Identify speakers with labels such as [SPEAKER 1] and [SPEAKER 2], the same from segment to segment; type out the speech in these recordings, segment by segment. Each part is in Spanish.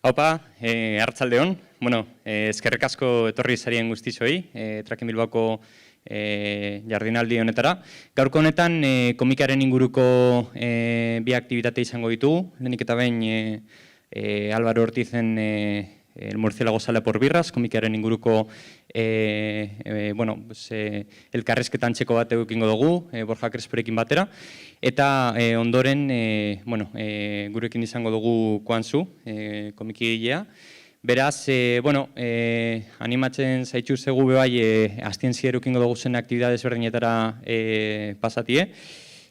[SPEAKER 1] Haupa, arratsaldeon. Bueno, eskerrik asko etorri zarien guztioi, Tracking Bilbaoko jardinaldi honetara. Gaurko honetan komikaren inguruko bi aktibitate izango ditugu. Lehenik eta behin Álvaro Ortizen El murciélago sale por birras, komikaren inguruko elkarrizketan txeko bat edukingo dugu, Borja Cresporekin batera. Eta ondoren, gurekin izango dugu Kuanzu, komikigilea. Beraz, animatzen zaitxu zegu bebai, aztien edukingo dugu zen aktibidades berdinetara pasatie.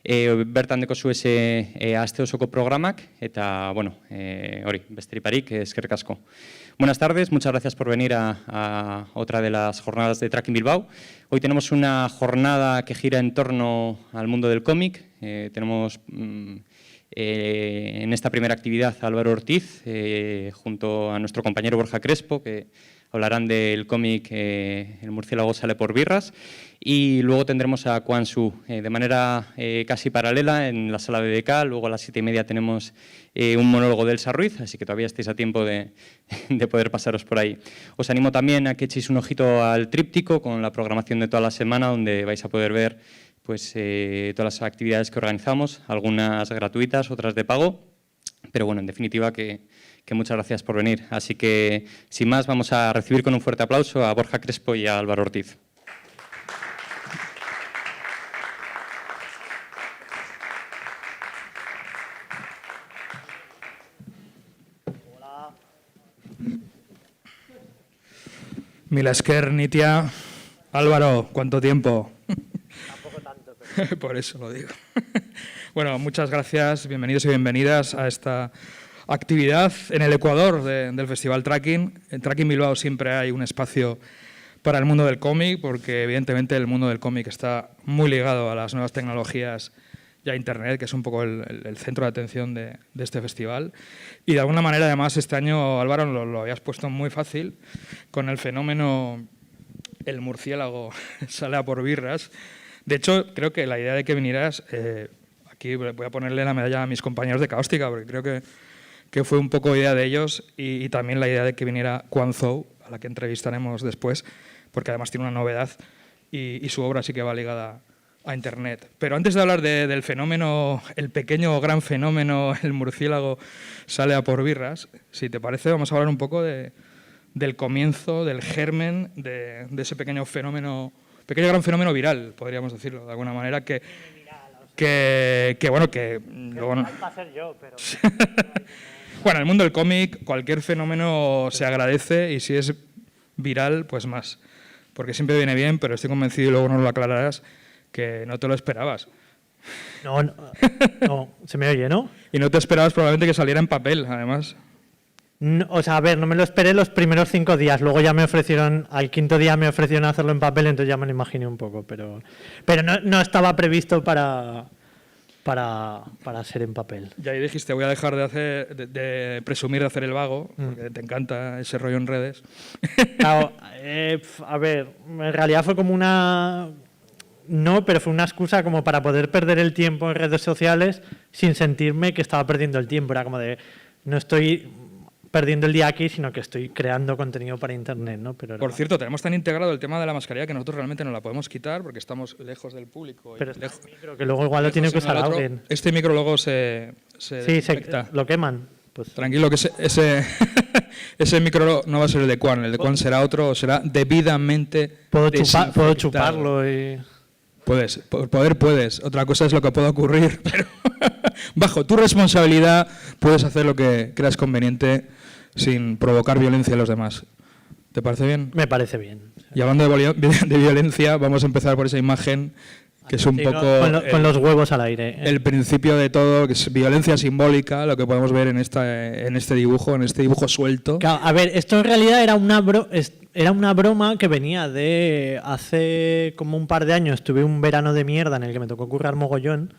[SPEAKER 1] Bertan deko zu aste osoko programak, eta, hori, besteriparik, eskerrik asko. Buenas tardes, muchas gracias por venir a otra de las jornadas de Tracking Bilbao. Hoy tenemos una jornada que gira en torno al mundo del cómic. Tenemos en esta primera actividad a Álvaro Ortiz, junto a nuestro compañero Borja Crespo, que hablarán del cómic El murciélago sale por birras. Y luego tendremos a Kuanzu de manera casi paralela en la sala BBK. Luego a las 7:30 tenemos un monólogo de Elsa Ruiz, así que todavía estáis a tiempo de poder pasaros por ahí. Os animo también a que echéis un ojito al tríptico con la programación de toda la semana, donde vais a poder ver todas las actividades que organizamos, algunas gratuitas, otras de pago. Pero bueno, en definitiva que muchas gracias por venir. Así que, sin más, vamos a recibir con un fuerte aplauso a Borja Crespo y a Álvaro Ortiz.
[SPEAKER 2] Mila esker, Nitia. Álvaro, ¿cuánto tiempo?
[SPEAKER 3] Tampoco tanto. Pero...
[SPEAKER 2] Por eso lo digo. Bueno, muchas gracias, bienvenidos y bienvenidas a esta actividad en el Ecuador del Festival Tracking. En Tracking Bilbao siempre hay un espacio para el mundo del cómic, porque evidentemente el mundo del cómic está muy ligado a las nuevas tecnologías y a Internet, que es un poco el centro de atención de este festival. Y de alguna manera, además, este año, Álvaro, lo habías puesto muy fácil con el fenómeno El murciélago sale a por birras. De hecho, creo que la idea de que vinieras, aquí voy a ponerle la medalla a mis compañeros de Caóstica, porque creo que fue un poco idea de ellos, y también la idea de que viniera Kuanzu, a la que entrevistaremos después, porque además tiene una novedad y su obra sí que va ligada a Internet. Pero antes de hablar del fenómeno, el pequeño o gran fenómeno, el murciélago sale a por birras, si te parece, vamos a hablar un poco del comienzo, del germen de ese pequeño gran fenómeno viral, podríamos decirlo de alguna manera, que luego no...
[SPEAKER 3] Va a ser yo, pero...
[SPEAKER 2] Bueno, en el mundo del cómic cualquier fenómeno se agradece, y si es viral, pues más, porque siempre viene bien, pero estoy convencido, y luego nos lo aclararás, que no te lo esperabas.
[SPEAKER 3] No, se me oye, ¿no?
[SPEAKER 2] Y no te esperabas probablemente que saliera en papel, además.
[SPEAKER 3] No, o sea, a ver, no me lo esperé los primeros 5 días, luego ya al 5º día me ofrecieron hacerlo en papel, entonces ya me lo imaginé un poco, pero no estaba previsto para ser en papel.
[SPEAKER 2] Y ahí dijiste, voy a dejar de presumir de hacer el vago, porque te encanta ese rollo en redes.
[SPEAKER 3] Claro, a ver, en realidad fue como una... No, pero fue una excusa como para poder perder el tiempo en redes sociales sin sentirme que estaba perdiendo el tiempo. Era como de, no estoy perdiendo el día aquí, sino que estoy creando contenido para Internet, ¿no? Pero
[SPEAKER 2] por cierto, tenemos tan integrado el tema de la mascarilla que nosotros realmente no la podemos quitar porque estamos lejos del público.
[SPEAKER 3] Pero este micro, que luego igual lo tiene que usar alguien.
[SPEAKER 2] Este micro luego se
[SPEAKER 3] lo queman. Pues...
[SPEAKER 2] Tranquilo, que ese micro no va a ser el de Quan, el de Quan será otro, será debidamente
[SPEAKER 3] Puedo chuparlo y...
[SPEAKER 2] Puedes, puedes. Otra cosa es lo que pueda ocurrir, pero bajo tu responsabilidad puedes hacer lo que creas conveniente sin provocar violencia a los demás. ¿Te parece bien?
[SPEAKER 3] Me parece bien.
[SPEAKER 2] Y hablando de violencia, vamos a empezar por esa imagen que es un poco...
[SPEAKER 3] Con los huevos al aire.
[SPEAKER 2] El principio de todo, que es violencia simbólica, lo que podemos ver en este dibujo suelto.
[SPEAKER 3] Claro, a ver, esto en realidad era una broma que venía de hace como un par de años. Tuve un verano de mierda en el que me tocó currar mogollón.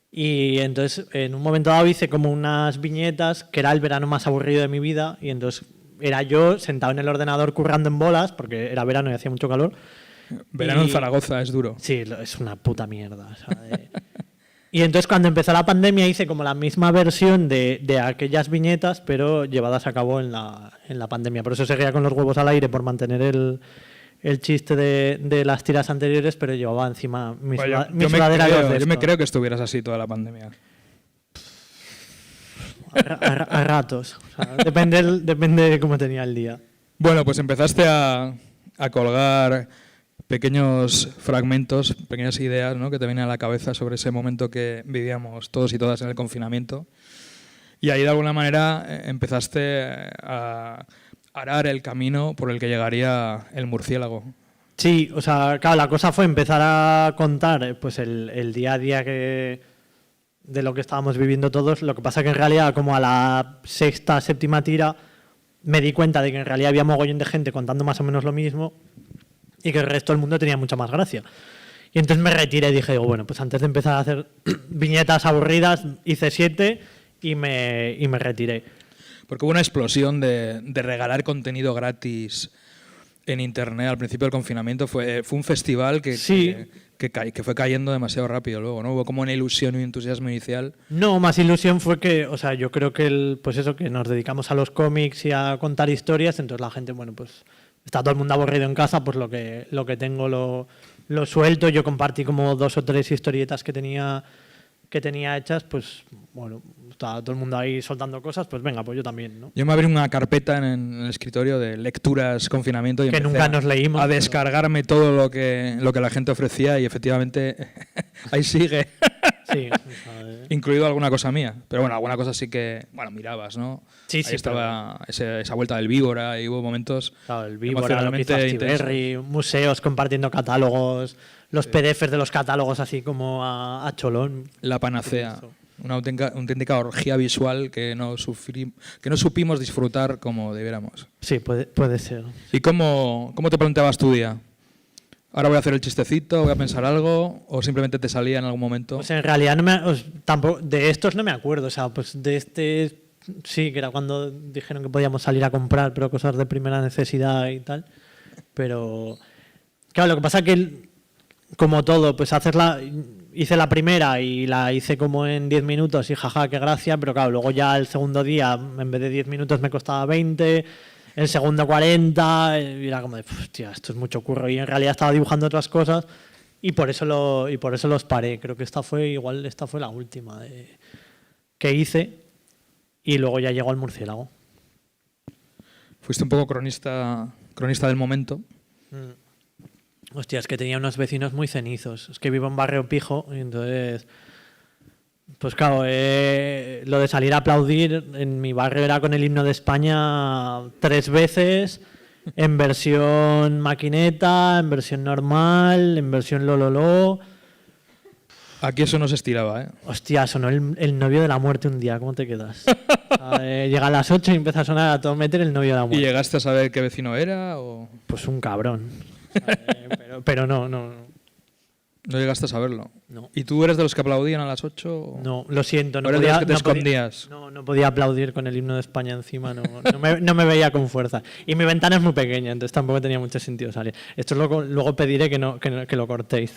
[SPEAKER 3] Y entonces, en un momento dado, hice como unas viñetas, que era el verano más aburrido de mi vida. Y entonces era yo sentado en el ordenador currando en bolas, porque era verano y hacía mucho calor.
[SPEAKER 2] Verano en Zaragoza es duro.
[SPEAKER 3] Sí, es una puta mierda. Y entonces cuando empezó la pandemia hice como la misma versión de aquellas viñetas, pero llevadas a cabo en la pandemia. Por eso seguía con los huevos al aire, por mantener el chiste de las tiras anteriores, pero llevaba encima mi sudadera.
[SPEAKER 2] Yo me creo que estuvieras así toda la pandemia.
[SPEAKER 3] A ratos. O sea, depende de cómo tenía el día.
[SPEAKER 2] Bueno, pues empezaste a colgar pequeños fragmentos, pequeñas ideas, ¿no?, que te vienen a la cabeza sobre ese momento que vivíamos todos y todas en el confinamiento. Y ahí de alguna manera empezaste a arar el camino por el que llegaría el murciélago.
[SPEAKER 3] Sí, o sea, claro, la cosa fue empezar a contar pues el día a día de lo que estábamos viviendo todos. Lo que pasa que en realidad, como a la sexta, séptima tira, me di cuenta de que en realidad había mogollón de gente contando más o menos lo mismo y que el resto del mundo tenía mucha más gracia. Y entonces me retiré y dije, bueno, pues antes de empezar a hacer viñetas aburridas, hice 7 y me retiré.
[SPEAKER 2] Porque hubo una explosión de regalar contenido gratis en Internet al principio del confinamiento. Fue un festival que fue cayendo demasiado rápido luego, ¿no? Hubo como una ilusión y un entusiasmo inicial.
[SPEAKER 3] No, más ilusión fue que, o sea, yo creo que pues eso, que nos dedicamos a los cómics y a contar historias, entonces la gente, bueno, pues está todo el mundo aburrido en casa, pues lo que tengo lo suelto. Yo compartí como 2 o 3 historietas que tenía hechas, pues bueno, estaba todo el mundo ahí soltando cosas, pues venga, pues yo también, ¿no?
[SPEAKER 2] Yo me abrí una carpeta en el escritorio de lecturas confinamiento y
[SPEAKER 3] que nunca nos leímos.
[SPEAKER 2] A descargarme todo lo que la gente ofrecía y efectivamente ahí sigue.
[SPEAKER 3] Sí,
[SPEAKER 2] incluido alguna cosa mía. Pero bueno, alguna cosa sí que, bueno, mirabas, ¿no?
[SPEAKER 3] Sí,
[SPEAKER 2] ahí estaba esa vuelta del Víbora y hubo momentos.
[SPEAKER 3] Claro, el Víbora, lo que hizo Astiberri, museos compartiendo catálogos, los PDFs de los catálogos así como a cholón.
[SPEAKER 2] La panacea. Una auténtica orgía visual que no supimos disfrutar como debiéramos.
[SPEAKER 3] Sí, puede ser.
[SPEAKER 2] ¿Y cómo te planteabas tu día? ¿Ahora voy a hacer el chistecito, voy a pensar algo? ¿O simplemente te salía en algún momento?
[SPEAKER 3] Pues en realidad tampoco, de estos no me acuerdo. O sea, pues de este sí, que era cuando dijeron que podíamos salir a comprar, pero cosas de primera necesidad y tal. Pero claro, lo que pasa es que, como todo, pues hice la primera y la hice como en 10 minutos y jaja, qué gracia, pero claro, luego ya el segundo día, en vez de 10 minutos me costaba 20, el segundo 40, y era como de, hostia, esto es mucho curro. Y en realidad estaba dibujando otras cosas y por eso los paré. Creo que esta fue la última que hice y luego ya llegó el murciélago.
[SPEAKER 2] Fuiste un poco cronista del momento.
[SPEAKER 3] Hostia, es que tenía unos vecinos muy cenizos. Es que vivo en Barrio Pijo y entonces, pues claro, lo de salir a aplaudir en mi barrio era con el himno de España 3 veces, en versión maquineta, en versión normal, en versión lololó.
[SPEAKER 2] Aquí eso no se estiraba, ¿eh?
[SPEAKER 3] Hostia, sonó el novio de la muerte un día, ¿cómo te quedas? Llega a las 8 y empieza a sonar a todo meter el novio de la muerte.
[SPEAKER 2] ¿Y llegaste a saber qué vecino era? O...
[SPEAKER 3] Pues un cabrón. Pero no.
[SPEAKER 2] ¿No llegaste a saberlo?
[SPEAKER 3] No.
[SPEAKER 2] ¿Y tú eres de los que aplaudían a las 8? O...
[SPEAKER 3] No, lo siento. No
[SPEAKER 2] eres
[SPEAKER 3] podía,
[SPEAKER 2] de los que te
[SPEAKER 3] no
[SPEAKER 2] escondías.
[SPEAKER 3] No podía aplaudir con el himno de España encima. No me veía con fuerza. Y mi ventana es muy pequeña, entonces tampoco tenía mucho sentido salir. Esto luego pediré que lo cortéis.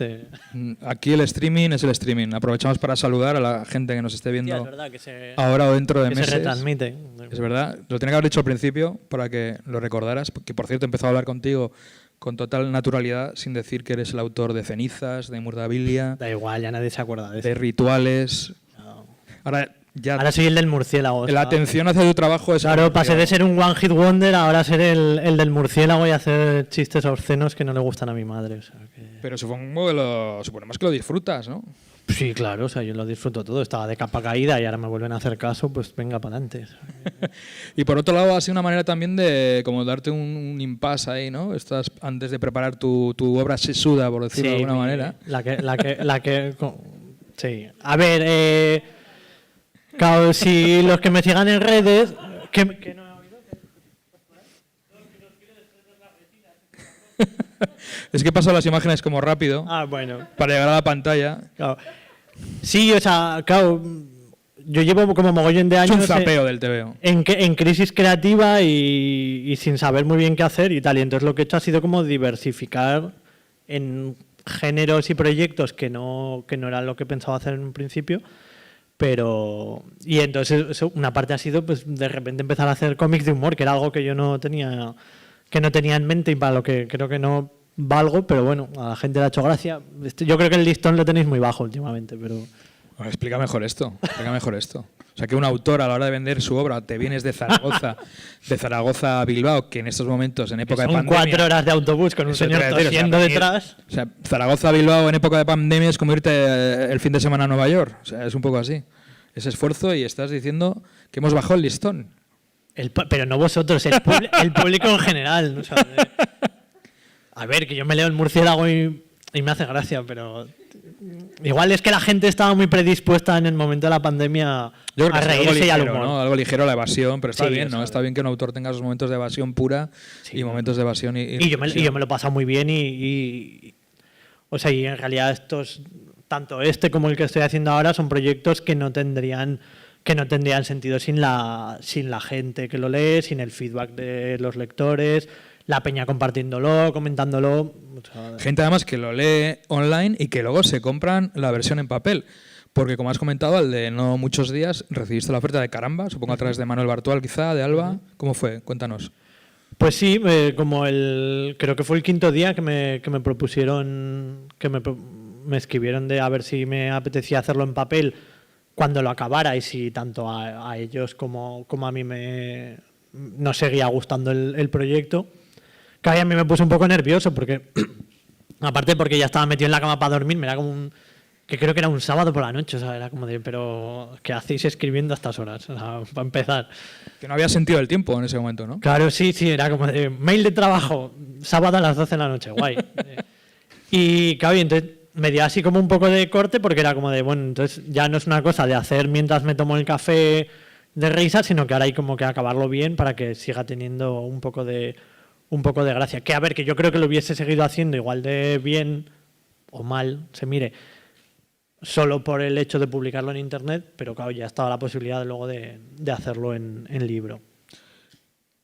[SPEAKER 2] Aquí el streaming es el streaming. Aprovechamos para saludar a la gente que nos esté viendo.
[SPEAKER 3] Sí, es verdad que
[SPEAKER 2] ahora o dentro de meses.
[SPEAKER 3] Se retransmite.
[SPEAKER 2] Es verdad. Lo tenía que haber dicho al principio para que lo recordaras. Que por cierto, he empezado a hablar contigo con total naturalidad, sin decir que eres el autor de Cenizas, de Murdabilia.
[SPEAKER 3] Da igual, ya nadie se acuerda de eso.
[SPEAKER 2] De Rituales.
[SPEAKER 3] No.
[SPEAKER 2] Ahora
[SPEAKER 3] soy el del murciélago.
[SPEAKER 2] La atención hacia tu trabajo es...
[SPEAKER 3] Claro, pasé de ser un one hit wonder a ahora ser el del murciélago y hacer chistes obscenos que no le gustan a mi madre. O sea,
[SPEAKER 2] Pero suponemos que lo disfrutas, ¿no?
[SPEAKER 3] Sí, claro, o sea, yo lo disfruto todo. Estaba de capa caída y ahora me vuelven a hacer caso, pues venga para adelante.
[SPEAKER 2] Y por otro lado, ha sido una manera también de como darte un impasse ahí, ¿no? Estás antes de preparar tu obra sesuda, por decirlo de alguna manera.
[SPEAKER 3] Sí. A ver, claro, si los que me sigan en redes... que no he oído,
[SPEAKER 2] Es que paso las imágenes como rápido.
[SPEAKER 3] Bueno.
[SPEAKER 2] Para llegar a la pantalla.
[SPEAKER 3] Claro. Sí, o sea, claro, yo llevo como mogollón de años...
[SPEAKER 2] Es un zapeo del TVO.
[SPEAKER 3] En crisis creativa y sin saber muy bien qué hacer y tal. Y entonces lo que he hecho ha sido como diversificar en géneros y proyectos que no eran lo que pensaba hacer en un principio. Pero. Y entonces una parte ha sido pues de repente empezar a hacer cómics de humor, que era algo que yo no tenía en mente y para lo que creo que no valgo, pero bueno, a la gente le ha hecho gracia. Yo creo que el listón lo tenéis muy bajo últimamente, pero.
[SPEAKER 2] Explica mejor esto. O sea, que un autor a la hora de vender su obra, te vienes de Zaragoza a Bilbao, que en estos momentos, en época de pandemia...
[SPEAKER 3] Son 4 horas de autobús con un señor tosiendo detrás.
[SPEAKER 2] O sea, Zaragoza a Bilbao en época de pandemia es como irte el fin de semana a Nueva York. O sea, es un poco así. Ese esfuerzo y estás diciendo que hemos bajado el listón.
[SPEAKER 3] Pero no vosotros, el público en general. ¿No? O sea, a ver, que yo me leo el murciélago y me hace gracia, pero... Igual es que la gente estaba muy predispuesta en el momento de la pandemia a reírse y al humor.
[SPEAKER 2] ¿no? Algo ligero, la evasión, pero está bien, ¿no?
[SPEAKER 3] Sabe.
[SPEAKER 2] Está bien que un autor tenga esos momentos de evasión pura y momentos de evasión y
[SPEAKER 3] yo me lo he pasado muy bien o sea, y en realidad tanto como el que estoy haciendo ahora son proyectos que no tendrían sentido sin la gente que lo lee, sin el feedback de los lectores, la peña compartiéndolo, comentándolo. O sea,
[SPEAKER 2] gente además que lo lee online y que luego se compran la versión en papel. Porque como has comentado, al de no muchos días recibiste la oferta de Caramba, supongo a través de Manuel Bartual quizá, de Alba. ¿Cómo fue? Cuéntanos.
[SPEAKER 3] Pues sí, creo que fue el 5.º día que me propusieron, me escribieron de a ver si me apetecía hacerlo en papel cuando lo acabara y si tanto a ellos como a mí nos seguía gustando el proyecto. Que a mí me puse un poco nervioso porque, aparte porque ya estaba metido en la cama para dormir, me era como que creo que era un sábado por la noche, o sea, era como de, pero ¿qué hacéis escribiendo a estas horas? O sea, para empezar.
[SPEAKER 2] Que no había sentido el tiempo en ese momento, ¿no?
[SPEAKER 3] Claro, sí, era como de mail de trabajo, sábado a las 12 de la noche, guay. Y claro, y entonces me dio así como un poco de corte porque era como de, bueno, entonces ya no es una cosa de hacer mientras me tomo el café de risa, sino que ahora hay como que acabarlo bien para que siga teniendo un poco de gracia. Que a ver, que yo creo que lo hubiese seguido haciendo igual de bien o mal, se mire, solo por el hecho de publicarlo en internet, pero claro, ya estaba la posibilidad luego de hacerlo en libro.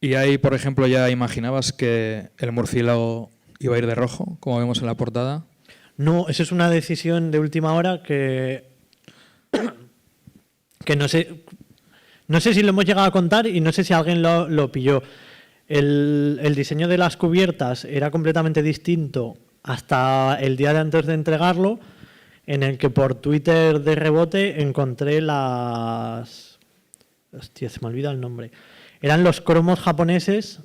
[SPEAKER 2] Y ahí, por ejemplo, ya imaginabas que el murciélago iba a ir de rojo, como vemos en la portada.
[SPEAKER 3] No, eso es una decisión de última hora que no sé si lo hemos llegado a contar y no sé si alguien lo pilló. El diseño de las cubiertas era completamente distinto hasta el día de antes de entregarlo, en el que por Twitter de rebote encontré las... Hostia, se me olvida el nombre. Eran los cromos japoneses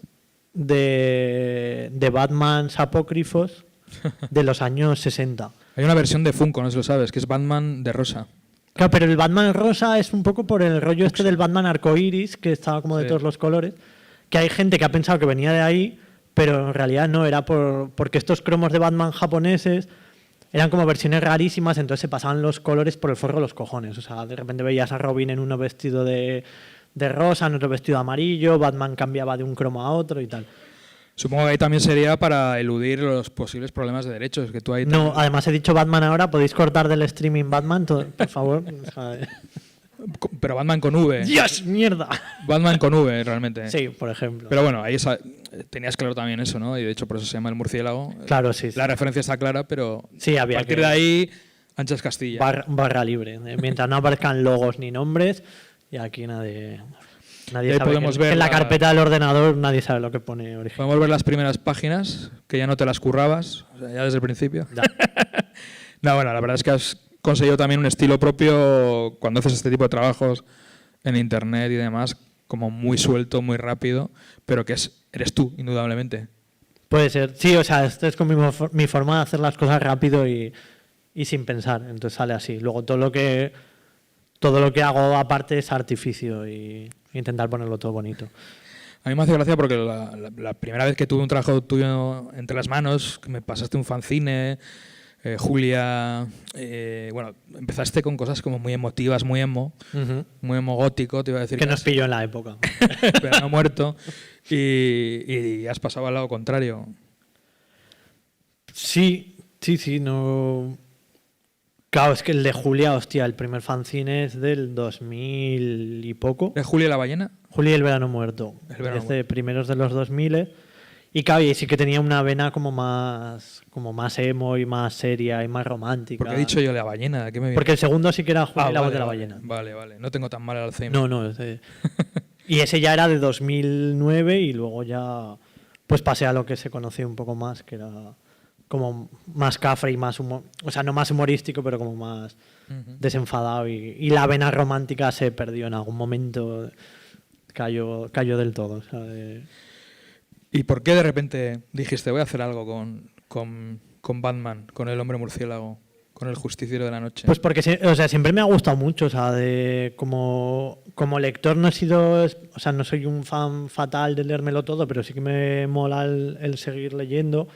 [SPEAKER 3] de Batmans apócrifos de los años 60.
[SPEAKER 2] Hay una versión de Funko, no sé si lo sabes, que es Batman de rosa.
[SPEAKER 3] Claro, pero el Batman rosa es un poco por el rollo del Batman arcoiris, que estaba como de todos los colores, que hay gente que ha pensado que venía de ahí, pero en realidad no, era porque estos cromos de Batman japoneses eran como versiones rarísimas, entonces se pasaban los colores por el forro de los cojones. O sea, de repente veías a Robin en uno vestido de rosa, en otro vestido de amarillo, Batman cambiaba de un cromo a otro y tal.
[SPEAKER 2] Supongo que ahí también sería para eludir los posibles problemas de derechos. Que tú ahí
[SPEAKER 3] no, además he dicho Batman ahora, podéis cortar del streaming Batman, por favor.
[SPEAKER 2] Pero Batman con V.
[SPEAKER 3] ¡Dios, mierda!
[SPEAKER 2] Batman con V, realmente.
[SPEAKER 3] Sí, por ejemplo.
[SPEAKER 2] Pero bueno, ahí tenías claro también eso, ¿no? Y de hecho por eso se llama el murciélago.
[SPEAKER 3] Claro, sí.
[SPEAKER 2] La referencia está clara, pero
[SPEAKER 3] sí,
[SPEAKER 2] a partir de ahí, anchas Castilla.
[SPEAKER 3] Barra libre. Mientras no aparezcan logos ni nombres, y aquí nadie sabe
[SPEAKER 2] podemos ver
[SPEAKER 3] en la carpeta del ordenador nadie sabe lo que pone original.
[SPEAKER 2] Podemos ver las primeras páginas, que ya no te las currabas, o sea, ya desde el principio. No, bueno, la verdad es que has conseguido también un estilo propio cuando haces este tipo de trabajos en internet y demás, como muy suelto, muy rápido, pero que eres tú, indudablemente.
[SPEAKER 3] Puede ser. Sí, o sea, esto es como mi forma de hacer las cosas rápido y sin pensar, entonces sale así. Luego todo lo que hago aparte es artificio y intentar ponerlo todo bonito.
[SPEAKER 2] A mí me hace gracia porque la primera vez que tuve un trabajo tuyo entre las manos, que me pasaste un fanzine, Julia, bueno, empezaste con cosas como muy emotivas, muy emo gótico, te iba a decir.
[SPEAKER 3] Que nos pilló en la época.
[SPEAKER 2] Pero no muerto. Y has pasado al lado contrario.
[SPEAKER 3] Sí, no... Claro, es que el de Julia, hostia, el primer fanzine es del 2000 y poco.
[SPEAKER 2] ¿Es Julia la ballena?
[SPEAKER 3] Julia y el verano muerto.
[SPEAKER 2] El verano
[SPEAKER 3] es de primeros de los 2000. Y claro, y sí que tenía una vena como más emo y más seria y más romántica.
[SPEAKER 2] Porque he dicho yo la ballena, ¿a qué me viene?
[SPEAKER 3] Porque el segundo sí que era Julia y la voz
[SPEAKER 2] vale,
[SPEAKER 3] de la
[SPEAKER 2] vale,
[SPEAKER 3] ballena.
[SPEAKER 2] Vale. No tengo tan mal el Alzheimer.
[SPEAKER 3] No. Y ese ya era de 2009 y luego ya pues pasé a lo que se conocía un poco más, que era como más cafre y más humor, o sea, no más humorístico, pero como más desenfadado y la vena romántica se perdió en algún momento, cayó del todo. O sea,
[SPEAKER 2] ¿Y por qué de repente dijiste voy a hacer algo con Batman, con el hombre murciélago, con el justiciero de la noche?
[SPEAKER 3] Pues porque siempre me ha gustado mucho, o sea, como lector no he sido, o sea, no soy un fan fatal de leérmelo todo, pero sí que me mola el seguir leyendo.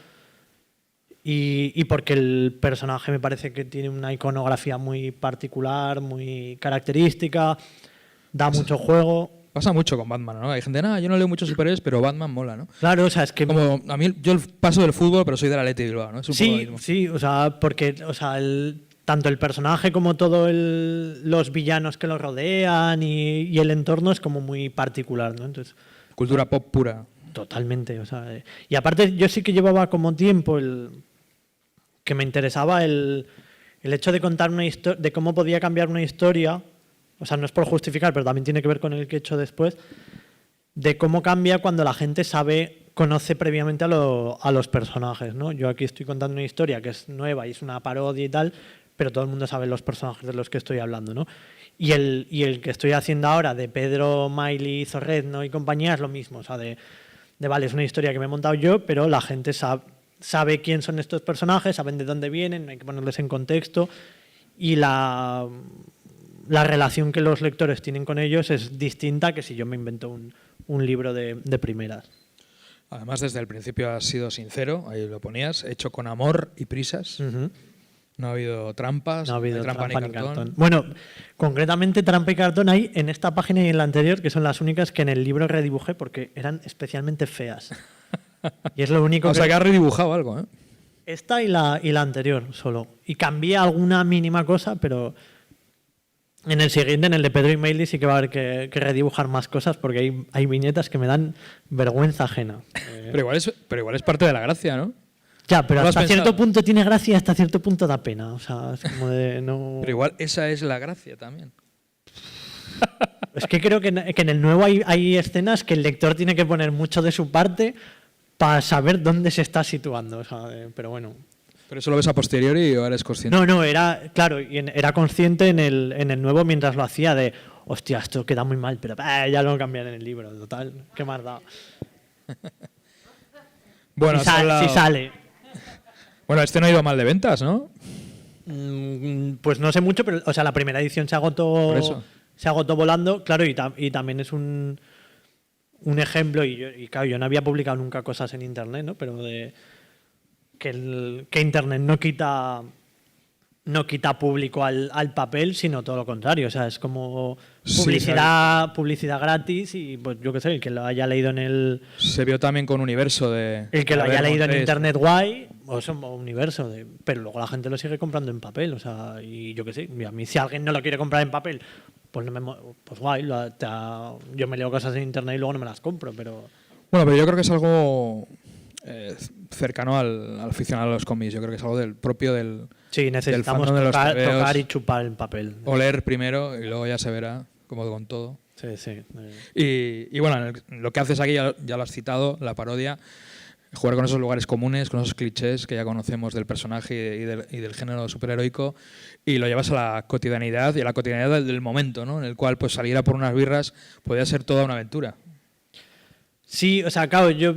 [SPEAKER 3] Y porque el personaje me parece que tiene una iconografía muy particular, muy característica, da mucho juego.
[SPEAKER 2] Pasa mucho con Batman, ¿no? Hay gente, yo no leo muchos superhéroes, pero Batman mola, ¿no?
[SPEAKER 3] Claro, o sea, es que...
[SPEAKER 2] Como a mí, yo paso del fútbol, pero soy del Athletic Bilbao, ¿no? Es un poco lo mismo.
[SPEAKER 3] Sí, o sea, porque tanto el personaje como todos los villanos que lo rodean y el entorno es como muy particular, ¿no? Entonces,
[SPEAKER 2] cultura pop pura.
[SPEAKER 3] Totalmente, o sea... Y aparte yo sí que llevaba como tiempo que me interesaba el hecho de contar una historia, de cómo podía cambiar una historia, o sea, no es por justificar, pero también tiene que ver con el que he hecho después, de cómo cambia cuando la gente conoce previamente a los personajes, ¿no? Yo aquí estoy contando una historia que es nueva y es una parodia y tal, pero todo el mundo sabe los personajes de los que estoy hablando, ¿no? Y el que estoy haciendo ahora de Pedro, Miley, Zorrezno y compañía es lo mismo, o sea, vale, es una historia que me he montado yo, pero la gente sabe quién son estos personajes, saben de dónde vienen, hay que ponerles en contexto y la relación que los lectores tienen con ellos es distinta que si yo me invento un libro de primeras.
[SPEAKER 2] Además, desde el principio has sido sincero, ahí lo ponías, hecho con amor y prisas. No ha habido trampas,
[SPEAKER 3] no ha habido
[SPEAKER 2] trampa ni cartón.
[SPEAKER 3] Bueno, concretamente trampa y cartón hay en esta página y en la anterior, que son las únicas que en el libro redibujé porque eran especialmente feas. Y es lo único
[SPEAKER 2] o sea, que has redibujado algo, ¿eh?
[SPEAKER 3] Esta y la anterior solo. Y cambié alguna mínima cosa, pero en el siguiente, en el de Pedro y Miley, sí que va a haber que redibujar más cosas porque hay viñetas que me dan vergüenza ajena.
[SPEAKER 2] Pero igual es parte de la gracia, ¿no?
[SPEAKER 3] Ya, pero hasta cierto punto tiene gracia y hasta cierto punto da pena. O sea, es como de no...
[SPEAKER 2] Pero igual esa es la gracia también.
[SPEAKER 3] Es que creo que en el nuevo hay escenas que el lector tiene que poner mucho de su parte para saber dónde se está situando. O sea, pero bueno.
[SPEAKER 2] ¿Pero eso lo ves a posteriori o eres consciente?
[SPEAKER 3] No, era consciente en el nuevo mientras lo hacía de, hostia, esto queda muy mal, pero ya lo cambian en el libro, total, qué más da.
[SPEAKER 2] Bueno,
[SPEAKER 3] si sale.
[SPEAKER 2] Bueno, este no ha ido mal de ventas, ¿no?
[SPEAKER 3] Pues no sé mucho, pero o sea, la primera edición se agotó volando, claro, y también es un ejemplo, y claro, yo no había publicado nunca cosas en internet, ¿no? Pero que internet no quita público al papel, sino todo lo contrario. O sea, es como publicidad gratis y pues yo qué sé, el que lo haya leído en el...
[SPEAKER 2] Se vio también con Universo de...
[SPEAKER 3] El que lo haya leído en internet guay, o Universo, pero luego la gente lo sigue comprando en papel. O sea, y yo qué sé, a mí si alguien no lo quiere comprar en papel, pues pues guay, yo me leo cosas en internet y luego no me las compro, pero...
[SPEAKER 2] Bueno, pero yo creo que es algo... cercano al aficionado a los cómics. Yo creo que es algo del propio del...
[SPEAKER 3] Sí, necesitamos tocar y chupar el papel.
[SPEAKER 2] Oler primero y luego ya se verá, como con todo.
[SPEAKER 3] Sí.
[SPEAKER 2] Y bueno, lo que haces aquí ya lo has citado, la parodia, jugar con esos lugares comunes, con esos clichés que ya conocemos del personaje y del género superheroico, y lo llevas a la cotidianidad y a la cotidianidad del momento, ¿no? En el cual pues salir a por unas birras podía ser toda una aventura.
[SPEAKER 3] Sí, o sea, claro, yo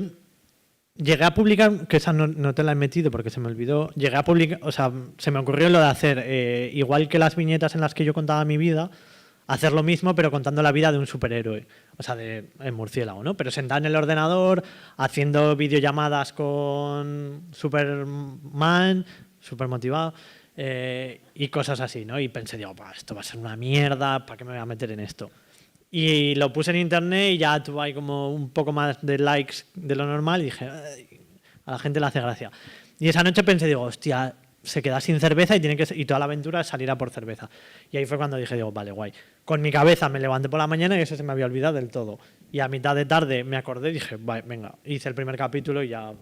[SPEAKER 3] llegué a publicar, que esa no te la he metido porque se me olvidó, llegué a publicar, o sea, se me ocurrió lo de hacer, igual que las viñetas en las que yo contaba mi vida, hacer lo mismo pero contando la vida de un superhéroe, o sea, de murciélago, ¿no? Pero sentado en el ordenador, haciendo videollamadas con Superman, súper motivado, y cosas así, ¿no? Y pensé, digo, esto va a ser una mierda, ¿para qué me voy a meter en esto? Y lo puse en internet y ya tuve ahí como un poco más de likes de lo normal y dije, a la gente le hace gracia. Y esa noche pensé, digo, hostia, se queda sin cerveza y toda la aventura es salir a por cerveza. Y ahí fue cuando dije, digo, vale, guay. Con mi cabeza me levanté por la mañana y eso se me había olvidado del todo. Y a mitad de tarde me acordé y dije, venga, hice el primer capítulo y ya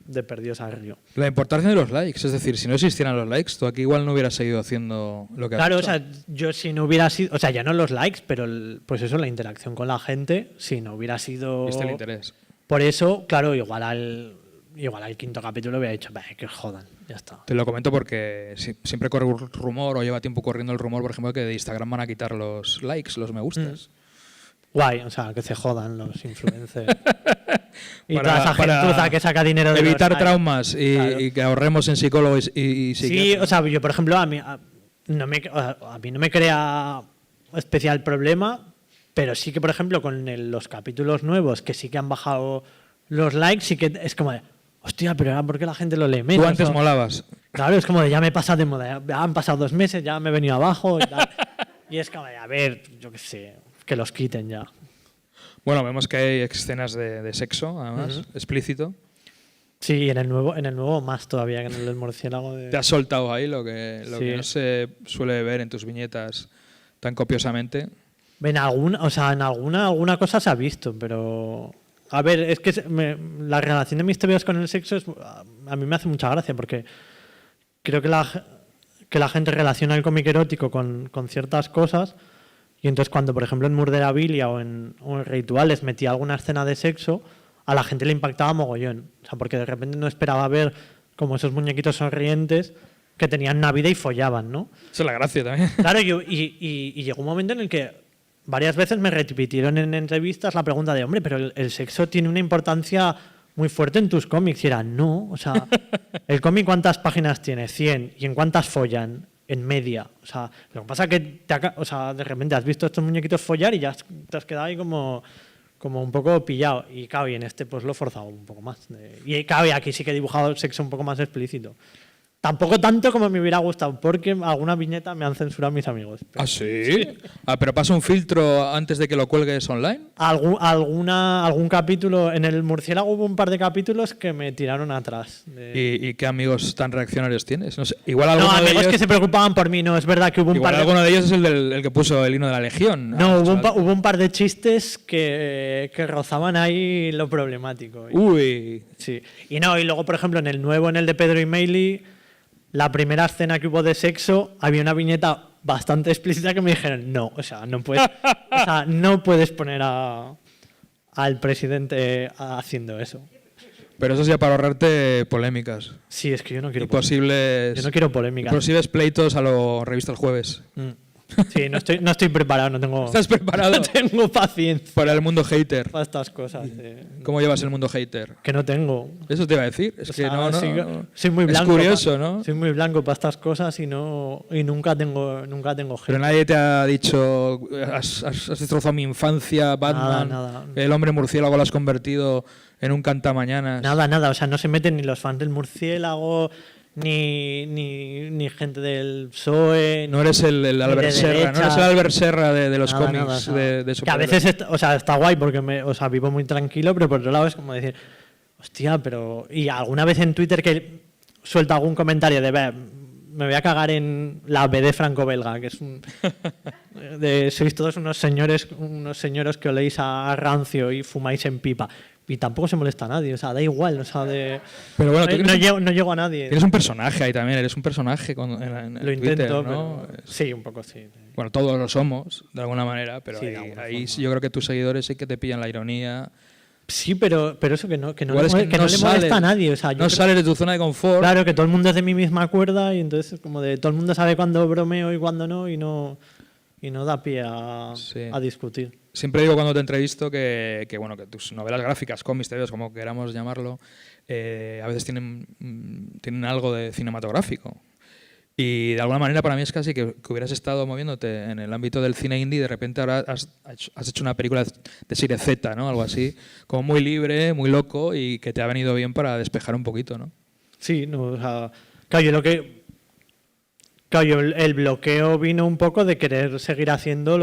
[SPEAKER 3] de perdidos al río.
[SPEAKER 2] La importancia de los likes, es decir, si no existieran los likes, tú aquí igual no hubieras seguido haciendo lo que has
[SPEAKER 3] Claro,
[SPEAKER 2] hecho.
[SPEAKER 3] o sea, yo si no hubiera sido, o sea, ya no los likes, pero pues eso, la interacción con la gente, si no hubiera sido...
[SPEAKER 2] Viste el interés.
[SPEAKER 3] Por eso, claro, igual al quinto capítulo hubiera dicho, que jodan, ya está.
[SPEAKER 2] Te lo comento porque siempre corre un rumor, o lleva tiempo corriendo el rumor, por ejemplo, que de Instagram van a quitar los likes, los me gustas.
[SPEAKER 3] Guay, o sea, que se jodan los influencers. Y toda esa gentuza que saca dinero de
[SPEAKER 2] evitar
[SPEAKER 3] los
[SPEAKER 2] traumas
[SPEAKER 3] Claro.
[SPEAKER 2] y que ahorremos en psicólogos y
[SPEAKER 3] Sí,
[SPEAKER 2] psiquiatras.
[SPEAKER 3] o sea, yo por ejemplo, a mí no me crea especial problema, pero sí que por ejemplo con los capítulos nuevos que sí que han bajado los likes, sí que es como de, hostia, pero ahora ¿por qué la gente lo lee menos?
[SPEAKER 2] Tú antes
[SPEAKER 3] O-
[SPEAKER 2] molabas.
[SPEAKER 3] Claro, es como de ya me he pasado de moda, ya han pasado 2 meses, ya me he venido abajo y tal. Y es como de, a ver, yo qué sé, que los quiten ya.
[SPEAKER 2] Bueno, vemos que hay escenas de sexo, además, explícito.
[SPEAKER 3] Sí, en el nuevo más todavía que en el del murciélago.
[SPEAKER 2] Te has soltado ahí lo que
[SPEAKER 3] Sí.
[SPEAKER 2] no se suele ver en tus viñetas tan copiosamente.
[SPEAKER 3] En alguna cosa se ha visto, pero... A ver, es que la relación de mis teorías con el sexo a mí me hace mucha gracia porque creo que la gente relaciona el cómic erótico con ciertas cosas y entonces cuando, por ejemplo, en Murderabilia o en Rituales metía alguna escena de sexo, a la gente le impactaba mogollón. O sea, porque de repente no esperaba ver como esos muñequitos sonrientes que tenían una vida y follaban, ¿no?
[SPEAKER 2] Esa es la gracia también.
[SPEAKER 3] Claro, y llegó un momento en el que varias veces me repitieron en entrevistas la pregunta de, hombre, pero el sexo tiene una importancia muy fuerte en tus cómics. Y era, no, o sea, ¿el cómic cuántas páginas tiene? 100. ¿Y en cuántas follan? En media. O sea, lo que pasa es que de repente has visto estos muñequitos follar y ya te has quedado ahí como un poco pillado. Y claro, y en este pues lo he forzado un poco más. Y claro, y aquí sí que he dibujado el sexo un poco más explícito. Tampoco tanto como me hubiera gustado, porque alguna viñeta me han censurado mis amigos. Pero
[SPEAKER 2] ¿Ah, sí? Ah, pero pasa un filtro antes de que lo cuelgues online.
[SPEAKER 3] algún capítulo, en el murciélago hubo un par de capítulos que me tiraron atrás.
[SPEAKER 2] ¿Y qué amigos tan reaccionarios tienes? No sé, igual
[SPEAKER 3] No,
[SPEAKER 2] alguno de
[SPEAKER 3] amigos
[SPEAKER 2] ellos,
[SPEAKER 3] que se preocupaban por mí, no, es verdad que hubo un
[SPEAKER 2] igual
[SPEAKER 3] par de...
[SPEAKER 2] alguno de ellos es el que puso el himno de la Legión.
[SPEAKER 3] No, hubo un par de chistes que rozaban ahí lo problemático.
[SPEAKER 2] Uy.
[SPEAKER 3] Sí. Y luego, por ejemplo, en el de Pedro y Meili, la primera escena que hubo de sexo, había una viñeta bastante explícita que me dijeron, no, o sea, no puedes poner al presidente haciendo eso.
[SPEAKER 2] Pero eso es ya para ahorrarte polémicas.
[SPEAKER 3] Sí, es que yo no quiero
[SPEAKER 2] Y posibles,
[SPEAKER 3] Yo no quiero polémica.
[SPEAKER 2] posibles pleitos a lo revista El Jueves.
[SPEAKER 3] Sí, no estoy preparado, no tengo...
[SPEAKER 2] ¿Estás preparado
[SPEAKER 3] No tengo paciencia
[SPEAKER 2] para el mundo hater?
[SPEAKER 3] para estas cosas.
[SPEAKER 2] ¿Cómo llevas el mundo hater?
[SPEAKER 3] Que no tengo.
[SPEAKER 2] Eso te iba a decir. Es
[SPEAKER 3] O
[SPEAKER 2] que
[SPEAKER 3] sea,
[SPEAKER 2] no.
[SPEAKER 3] soy muy blanco.
[SPEAKER 2] Es curioso, ¿no?
[SPEAKER 3] Soy muy blanco para estas cosas y nunca tengo
[SPEAKER 2] Pero
[SPEAKER 3] hate.
[SPEAKER 2] nadie te ha dicho, has destrozado mi infancia, Batman,
[SPEAKER 3] Nada.
[SPEAKER 2] el hombre murciélago lo has convertido en un cantamañanas.
[SPEAKER 3] Nada. O sea, no se meten ni los fans del murciélago, ni gente del PSOE.
[SPEAKER 2] No eres el Albert
[SPEAKER 3] de
[SPEAKER 2] Serra, no
[SPEAKER 3] derecha.
[SPEAKER 2] eres el Albert Serra de los
[SPEAKER 3] Nada,
[SPEAKER 2] cómics
[SPEAKER 3] o sea,
[SPEAKER 2] de
[SPEAKER 3] que a
[SPEAKER 2] superhéroes.
[SPEAKER 3] veces está guay porque vivo muy tranquilo, pero por otro lado es como decir, hostia, pero... Y alguna vez en Twitter que suelta algún comentario de, me voy a cagar en la BD franco-belga, que es sois todos unos señores que oléis a rancio y fumáis en pipa. Y tampoco se molesta a nadie, o sea, da igual, o sea,
[SPEAKER 2] Pero bueno, tú
[SPEAKER 3] no llego a nadie.
[SPEAKER 2] tienes un personaje ahí también, eres un personaje en
[SPEAKER 3] Lo
[SPEAKER 2] Twitter,
[SPEAKER 3] intento,
[SPEAKER 2] ¿no?
[SPEAKER 3] pero sí, un poco sí.
[SPEAKER 2] Bueno, todos lo somos, de alguna manera, pero
[SPEAKER 3] Sí, de
[SPEAKER 2] ahí,
[SPEAKER 3] alguna
[SPEAKER 2] ahí
[SPEAKER 3] forma.
[SPEAKER 2] yo creo que tus seguidores sí que te pillan la ironía.
[SPEAKER 3] Sí, pero eso que no
[SPEAKER 2] Igual
[SPEAKER 3] le,
[SPEAKER 2] es
[SPEAKER 3] que no le molesta a nadie, o sea, yo
[SPEAKER 2] no
[SPEAKER 3] creo-
[SPEAKER 2] sales de tu zona de confort.
[SPEAKER 3] Claro, que todo el mundo es de mi misma cuerda y entonces como de todo el mundo sabe cuándo bromeo y cuándo no y no da pie
[SPEAKER 2] Sí.
[SPEAKER 3] a discutir.
[SPEAKER 2] Siempre digo cuando te entrevisto que tus novelas gráficas, cómics, tebeos, como queramos llamarlo, a veces tienen algo de cinematográfico. Y de alguna manera para mí es casi que hubieras estado moviéndote en el ámbito del cine indie y de repente ahora has hecho una película de serie Z, ¿no? Algo así, como muy libre, muy loco y que te ha venido bien para despejar un poquito, ¿no?
[SPEAKER 3] Sí, no, o sea, el bloqueo vino un poco de querer seguir haciendo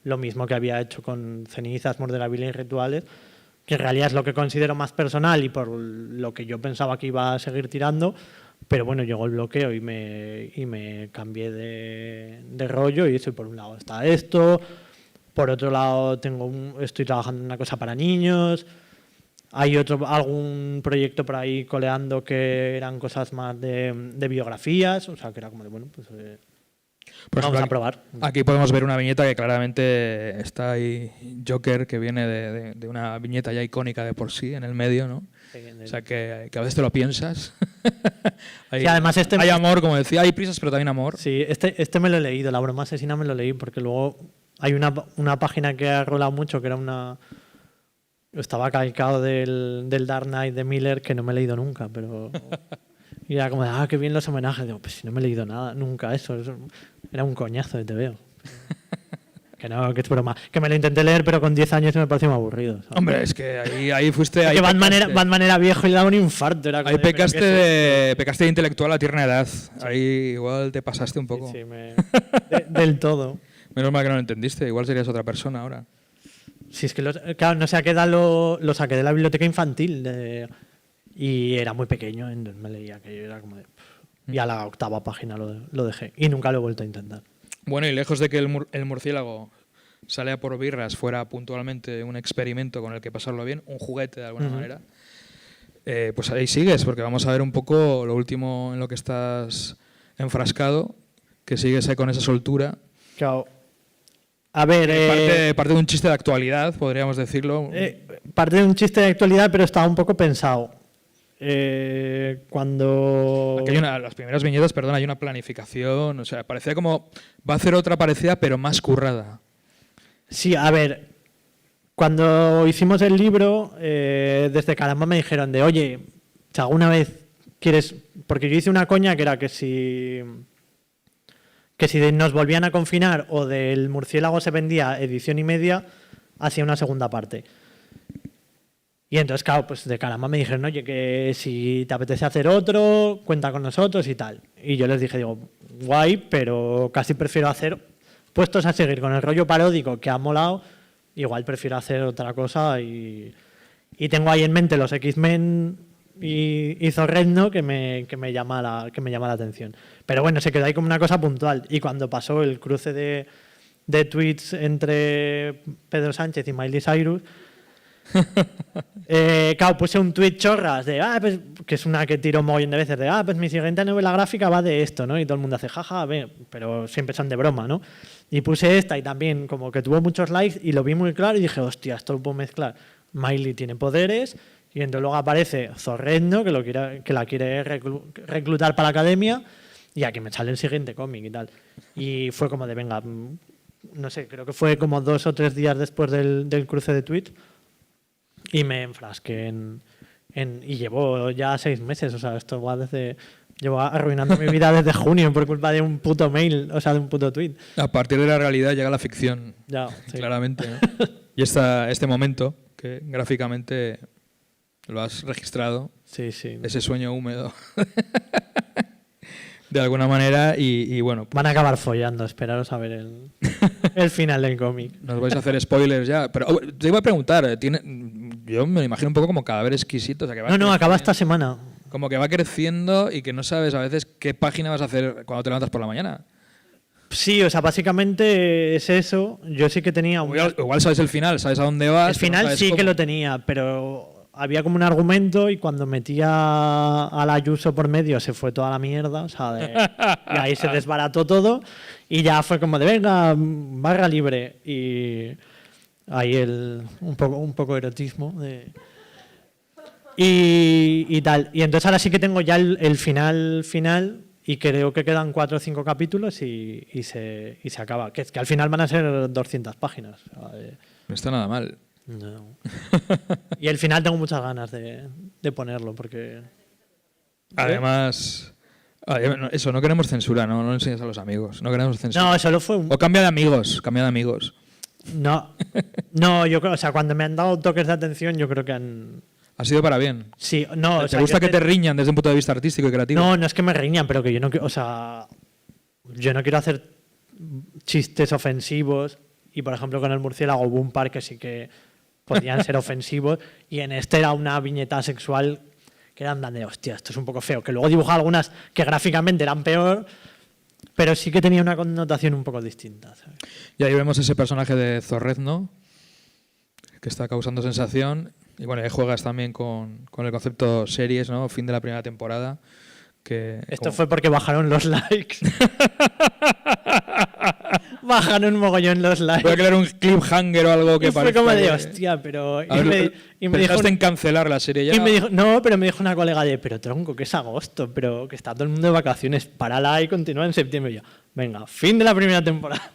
[SPEAKER 3] lo mismo que había hecho con Cenizas, Murderabilia y Rituales, que en realidad es lo que considero más personal y por lo que yo pensaba que iba a seguir tirando, pero bueno, llegó el bloqueo y me cambié de rollo y eso, y por un lado está esto, Por otro lado, estoy trabajando en una cosa para niños. Hay algún proyecto por ahí coleando que eran cosas más de biografías. O sea, que era como de, bueno, pues
[SPEAKER 2] Por
[SPEAKER 3] vamos
[SPEAKER 2] ejemplo,
[SPEAKER 3] a probar.
[SPEAKER 2] Aquí podemos ver una viñeta que claramente está ahí Joker, que viene de una viñeta ya icónica de por sí en el medio, ¿no? O sea, que a veces te lo piensas.
[SPEAKER 3] Sí, además
[SPEAKER 2] hay amor, como decía, hay prisas, pero también amor.
[SPEAKER 3] Sí, este me lo he leído, La broma asesina me lo leí, porque luego hay una página que ha rolado mucho, que era estaba calcado del Dark Knight de Miller, que no me he leído nunca, pero... Y era como de, qué bien los homenajes. Digo, pues si no me he leído nada, nunca eso era un coñazo de TVO. Que no, que es broma. Que me lo intenté leer, pero con 10 años me pareció muy aburrido. ¿Sabes?
[SPEAKER 2] Hombre, es que ahí fuiste...
[SPEAKER 3] Es que Batman era viejo y le daba un infarto. Era como
[SPEAKER 2] ahí
[SPEAKER 3] de,
[SPEAKER 2] pecaste de intelectual a tierna edad. Sí. Ahí igual te pasaste un poco.
[SPEAKER 3] Sí, del todo.
[SPEAKER 2] Menos mal que no lo entendiste. Igual serías otra persona ahora.
[SPEAKER 3] Sí, es que claro, no sé a qué edad lo saqué de la biblioteca infantil y era muy pequeño, entonces me leía que yo era como de... Y a la 8ª página lo dejé y nunca lo he vuelto a intentar.
[SPEAKER 2] Bueno, y lejos de que el murciélago sale a por birras fuera puntualmente un experimento con el que pasarlo bien, un juguete de alguna manera, pues ahí sigues, porque vamos a ver un poco lo último en lo que estás enfrascado, que sigues ahí con esa soltura.
[SPEAKER 3] Claro. A ver...
[SPEAKER 2] Parte de un chiste de actualidad, podríamos decirlo.
[SPEAKER 3] Parte de un chiste de actualidad, pero estaba un poco pensado. Cuando...
[SPEAKER 2] Aquí las primeras viñetas, perdón, hay una planificación, o sea, parecía como va a hacer otra parecida, pero más currada.
[SPEAKER 3] Sí, a ver, cuando hicimos el libro, desde Caramba me dijeron de, oye, si alguna vez quieres... Porque yo hice una coña que era que si nos volvían a confinar o del murciélago se vendía edición y media, hacía una segunda parte. Y entonces, claro, pues de Caramba me dijeron, oye, que si te apetece hacer otro, cuenta con nosotros y tal. Y yo les dije, digo, guay, pero casi prefiero hacer, puestos a seguir con el rollo paródico que ha molado, igual prefiero hacer otra cosa y tengo ahí en mente los X-Men y Zorrezno que me llama la atención. Pero bueno, se quedó ahí como una cosa puntual. Y cuando pasó el cruce de tweets entre Pedro Sánchez y Miley Cyrus, claro, puse un tweet chorras de, pues, que es una que tiro mogollón de veces, de, pues mi siguiente novela gráfica va de esto, ¿no? Y todo el mundo hace, jaja, pero siempre son de broma, ¿no? Y puse esta y también como que tuvo muchos likes y lo vi muy claro y dije, hostia, esto lo puedo mezclar. Miley tiene poderes y entonces luego aparece Zorrezno, que la quiere reclutar para la academia y aquí me sale el siguiente cómic y tal. Y fue como de, venga, no sé, creo que fue como 2 o 3 días después del cruce de tweets. Y me enfrasqué y llevo ya 6 meses, o sea, esto va llevo arruinando mi vida desde junio por culpa de un puto mail, o sea, de un puto tweet.
[SPEAKER 2] A partir de la realidad llega la ficción,
[SPEAKER 3] ya, sí.
[SPEAKER 2] Claramente, ¿no? Y este momento, que gráficamente lo has registrado,
[SPEAKER 3] sí.
[SPEAKER 2] Ese sueño húmedo, de alguna manera, y bueno...
[SPEAKER 3] Van a acabar follando, esperaros a ver el final del cómic.
[SPEAKER 2] Nos vais a hacer spoilers ya, pero te iba a preguntar, yo me lo imagino un poco como Cadáver Exquisito. O sea, que
[SPEAKER 3] acaba esta semana.
[SPEAKER 2] Como que va creciendo y que no sabes a veces qué página vas a hacer cuando te levantas por la mañana.
[SPEAKER 3] Sí, o sea, básicamente es eso. Yo sí que tenía...
[SPEAKER 2] Igual sabes el final, sabes a dónde vas.
[SPEAKER 3] El final sí que lo tenía, pero había como un argumento y cuando metía a la Ayuso por medio se fue toda la mierda, o sea, y ahí se desbarató todo y ya fue como de, venga, barra libre. Y ahí un poco erotismo y tal. Y entonces ahora sí que tengo ya el final y creo que quedan 4 o 5 capítulos y se acaba. Que al final van a ser 200 páginas.
[SPEAKER 2] No está nada mal.
[SPEAKER 3] No. Y el final tengo muchas ganas de ponerlo porque...
[SPEAKER 2] Además... Eso, no queremos censura, no lo enseñes a los amigos. No queremos censura.
[SPEAKER 3] No, solo fue
[SPEAKER 2] O cambia de amigos.
[SPEAKER 3] No, yo creo, o sea, cuando me han dado toques de atención, yo creo que han...
[SPEAKER 2] ¿Ha sido para bien?
[SPEAKER 3] Sí, no.
[SPEAKER 2] ¿Te gusta que te riñan desde un punto de vista artístico y creativo?
[SPEAKER 3] No es que me riñan, pero que yo no quiero, o sea, yo no quiero hacer chistes ofensivos y, por ejemplo, con el murciélago hubo un par que sí que podían ser ofensivos y en este era una viñeta sexual que eran de, hostia, esto es un poco feo, que luego dibujaba algunas que gráficamente eran peor, pero sí que tenía una connotación un poco distinta, ¿sabes?
[SPEAKER 2] Y ahí vemos ese personaje de Zorrezno, que está causando sensación. Y bueno, ahí juegas también con el concepto series, ¿no? Fin de la primera temporada. Que,
[SPEAKER 3] Esto fue porque bajaron los likes. Bajaron un mogollón los likes.
[SPEAKER 2] Voy a crear un cliffhanger o algo que
[SPEAKER 3] y fue
[SPEAKER 2] parezca
[SPEAKER 3] como de
[SPEAKER 2] que-
[SPEAKER 3] hostia, pero...
[SPEAKER 2] A ver,
[SPEAKER 3] y me dijo...
[SPEAKER 2] pensaste en cancelar la serie ya.
[SPEAKER 3] Y me dijo, no, pero me dijo una colega de, pero tronco, que es agosto, pero que está todo el mundo de vacaciones, párala y continúa en septiembre. Y yo, venga, fin de la primera temporada.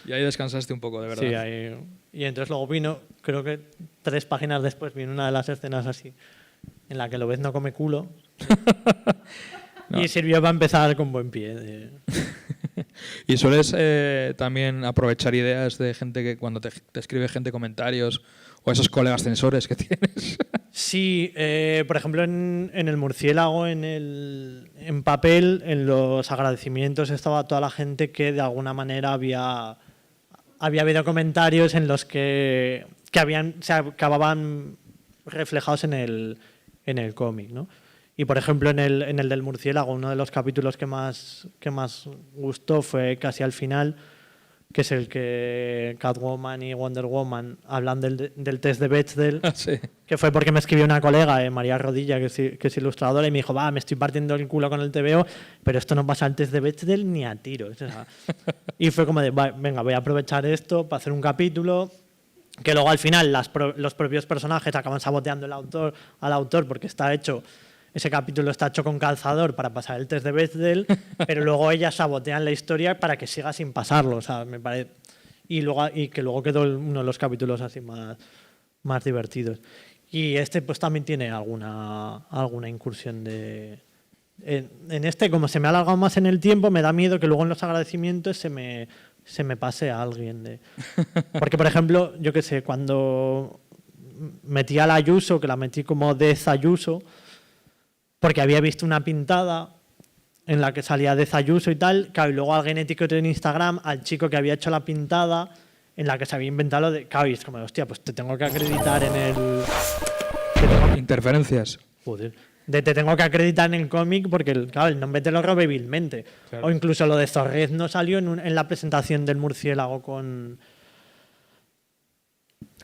[SPEAKER 2] Y ahí descansaste un poco, de verdad.
[SPEAKER 3] Sí, ahí. Y entonces luego vino, creo que 3 páginas después, vino una de las escenas así, en la que Lobezno come culo.
[SPEAKER 2] No.
[SPEAKER 3] Y sirvió para empezar con buen pie.
[SPEAKER 2] Y sueles también aprovechar ideas de gente que cuando te escribe gente comentarios o esos colegas censores que tienes.
[SPEAKER 3] Sí, por ejemplo, en el murciélago, en papel, en los agradecimientos estaba toda la gente que de alguna manera había habido comentarios en los que se acababan reflejados en el cómic, ¿no? Y por ejemplo, en el del murciélago, uno de los capítulos que más gustó fue casi al final, que es el que Catwoman y Wonder Woman hablan del test de Bechdel,
[SPEAKER 2] Sí.
[SPEAKER 3] que fue porque me escribió una colega, María Rodilla, que es ilustradora, y me dijo, me estoy partiendo el culo con el TVO, pero esto no pasa al test de Bechdel ni a tiros. O sea, y fue como de, venga, voy a aprovechar esto para hacer un capítulo, que luego al final los propios personajes acaban saboteando al autor porque ese capítulo está hecho con calzador para pasar el test de Bechdel, pero luego ellas sabotean la historia para que siga sin pasarlo, o sea, me parece. Y que luego quedó uno de los capítulos así más divertidos. Y este pues también tiene alguna incursión en este, como se me ha alargado más en el tiempo, me da miedo que luego en los agradecimientos se me pase a alguien. Porque, por ejemplo, yo qué sé, cuando metí a la Ayuso, que la metí como Dez Ayuso, porque había visto una pintada en la que salía Dez Ayuso y tal, claro, y luego alguien etiquetó en Instagram al chico que había hecho la pintada en la que se había inventado lo de... Claro, y es como, hostia, pues te tengo que acreditar en el...
[SPEAKER 2] Interferencias.
[SPEAKER 3] Joder. Te tengo que acreditar en el cómic porque, claro, el nombre te lo robé vilmente.
[SPEAKER 2] Claro.
[SPEAKER 3] O incluso lo de Zorrezno salió en la presentación del murciélago con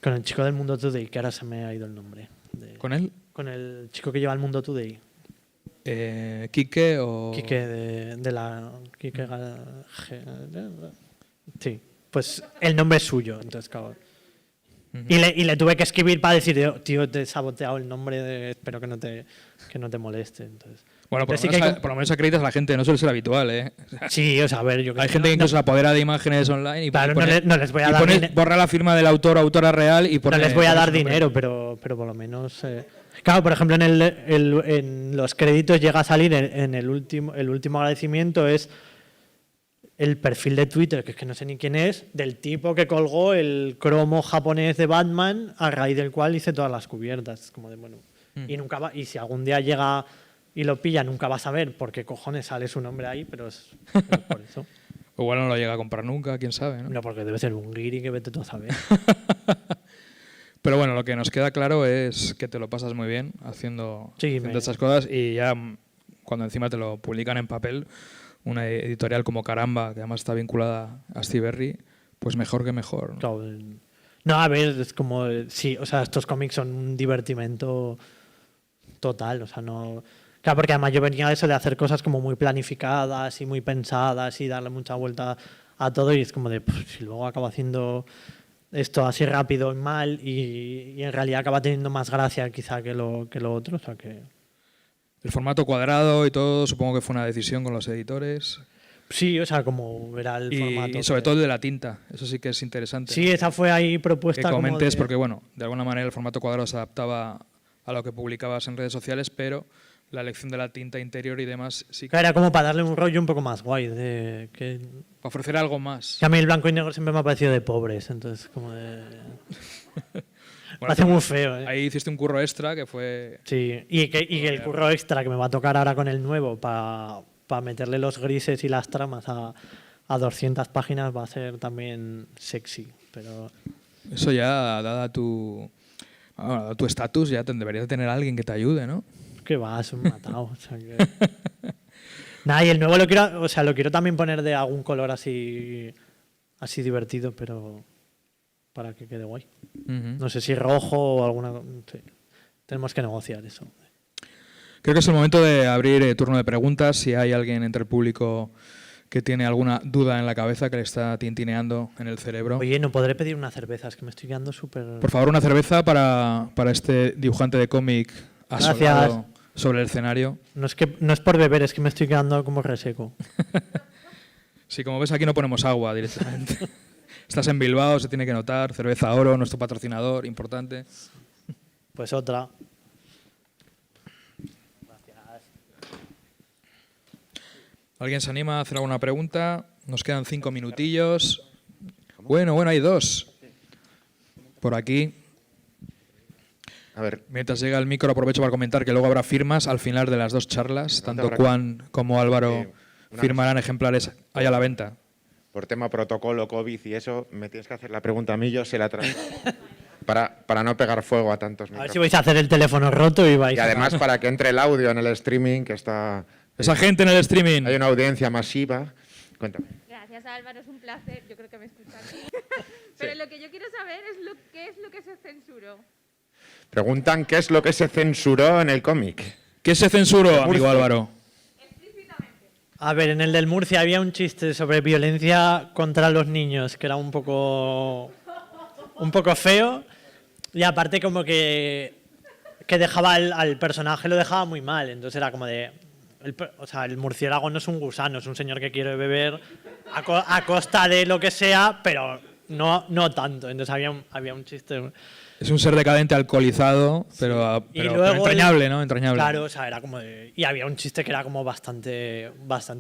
[SPEAKER 3] el chico del Mundo Today, que ahora se me ha ido el nombre.
[SPEAKER 2] ¿Con él?
[SPEAKER 3] Con el chico que lleva el Mundo Today.
[SPEAKER 2] ¿Quique o...?
[SPEAKER 3] Quique de la... Sí, pues el nombre es suyo, entonces, claro. Y le tuve que escribir para decir, tío, te he saboteado el nombre, espero que no te moleste. Entonces,
[SPEAKER 2] Bueno, por
[SPEAKER 3] Pero
[SPEAKER 2] lo,
[SPEAKER 3] sí
[SPEAKER 2] menos,
[SPEAKER 3] que
[SPEAKER 2] por lo menos acreditas a la gente, no suele ser habitual, ¿eh? O sea,
[SPEAKER 3] sí, o sea, a ver, yo
[SPEAKER 2] hay gente que incluso se apodera de imágenes online y
[SPEAKER 3] Claro,
[SPEAKER 2] pone,
[SPEAKER 3] no les voy a dar dinero.
[SPEAKER 2] borra la firma del autor o autora real y pone...
[SPEAKER 3] No les voy a
[SPEAKER 2] pone
[SPEAKER 3] dar
[SPEAKER 2] su nombre.
[SPEAKER 3] dinero, pero por lo menos... Claro, por ejemplo, en los créditos llega a salir en el último agradecimiento es el perfil de Twitter, que es que no sé ni quién es, del tipo que colgó el cromo japonés de Batman, a raíz del cual hice todas las cubiertas. Como de, bueno, y si algún día llega y lo pilla, nunca vas a ver por qué cojones sale su nombre ahí, pero es por eso.
[SPEAKER 2] O igual no lo llega a comprar nunca, quién sabe, ¿no?
[SPEAKER 3] No, porque debe ser un guiri que vete tú a saber.
[SPEAKER 2] Pero bueno, lo que nos queda claro es que te lo pasas muy bien haciendo estas cosas y ya cuando encima te lo publican en papel, una editorial como Caramba, que además está vinculada a Astiberri, pues mejor que mejor, ¿no?
[SPEAKER 3] Claro, no, a ver, es como... Sí, o sea, estos cómics son un divertimento total, o sea, no... Claro, porque además yo venía de eso de hacer cosas como muy planificadas y muy pensadas y darle mucha vuelta a todo y es como de, pues, si luego acabo haciendo esto así rápido y mal y en realidad acaba teniendo más gracia quizá que lo otro, o sea que...
[SPEAKER 2] El formato cuadrado y todo, supongo que fue una decisión con los editores.
[SPEAKER 3] Sí, o sea, como era el formato.
[SPEAKER 2] Y sobre todo el de la tinta, eso sí que es interesante.
[SPEAKER 3] Sí,
[SPEAKER 2] ¿no?
[SPEAKER 3] esa fue ahí propuesta.
[SPEAKER 2] Que comentes,
[SPEAKER 3] como de...
[SPEAKER 2] porque bueno, de alguna manera el formato cuadrado se adaptaba a lo que publicabas en redes sociales, pero la elección de la tinta interior y demás sí que...
[SPEAKER 3] Era como para darle un rollo un poco más guay,
[SPEAKER 2] para ofrecer algo más.
[SPEAKER 3] Que a mí el blanco y negro siempre me ha parecido de pobres, entonces como de...
[SPEAKER 2] Bueno,
[SPEAKER 3] parece muy feo, ¿eh?
[SPEAKER 2] Ahí hiciste un curro extra que fue...
[SPEAKER 3] Sí, y el curro extra que me va a tocar ahora con el nuevo para meterle los grises y las tramas a 200 páginas va a ser también sexy, pero...
[SPEAKER 2] Eso ya, dada tu estatus, ya deberías tener a alguien que te ayude, ¿no?
[SPEAKER 3] Que va, es un matado. O sea que... Nada, y el nuevo lo quiero, o sea, lo quiero también poner de algún color así divertido, pero para que quede guay. No sé si rojo o alguna... no sé. Tenemos que negociar eso.
[SPEAKER 2] Creo que es el momento de abrir turno de preguntas. Si hay alguien entre el público que tiene alguna duda en la cabeza, que le está tintineando en el cerebro.
[SPEAKER 3] Oye, ¿no podré pedir una cerveza? Es que me estoy quedando súper...
[SPEAKER 2] Por favor, una cerveza para este dibujante de cómic asolado sobre el escenario.
[SPEAKER 3] No es por beber, es que me estoy quedando como reseco.
[SPEAKER 2] Sí, como ves, aquí no ponemos agua directamente. Estás en Bilbao, se tiene que notar. Cerveza Oro, nuestro patrocinador, importante.
[SPEAKER 3] Pues otra.
[SPEAKER 2] ¿Alguien se anima a hacer alguna pregunta? Nos quedan 5 minutillos. Bueno, hay 2. Por aquí.
[SPEAKER 4] A ver.
[SPEAKER 2] Mientras llega el micro, aprovecho para comentar que luego habrá firmas al final de las 2 charlas. Tanto Juan como Álvaro firmarán ejemplares ahí a la venta.
[SPEAKER 4] Por tema protocolo, COVID y eso, me tienes que hacer la pregunta a mí, yo se la traigo. para no pegar fuego a tantos micrófonos.
[SPEAKER 3] A ver si vais a hacer el teléfono roto y vais...
[SPEAKER 4] Y además para que entre el audio en el streaming, que está...
[SPEAKER 2] Esa gente en el streaming.
[SPEAKER 4] Hay una audiencia masiva. Cuéntame.
[SPEAKER 5] Gracias, Álvaro, es un placer. Yo creo que me escuchan. Pero lo que yo quiero saber es qué es lo que se censuró.
[SPEAKER 4] Preguntan qué es lo que se censuró en el cómic.
[SPEAKER 2] ¿Qué se censuró, amigo Álvaro?
[SPEAKER 3] A ver, en el del Murcia había un chiste sobre violencia contra los niños, que era un poco feo. Y aparte como que dejaba al personaje, lo dejaba muy mal. Entonces era como de... el murciélago no es un gusano, es un señor que quiere beber a costa de lo que sea, pero no tanto. Entonces había un chiste...
[SPEAKER 2] Es un ser decadente, alcoholizado, pero entrañable, ¿no? Entrañable.
[SPEAKER 3] Claro, o sea, era como de... Y había un chiste que era como bastante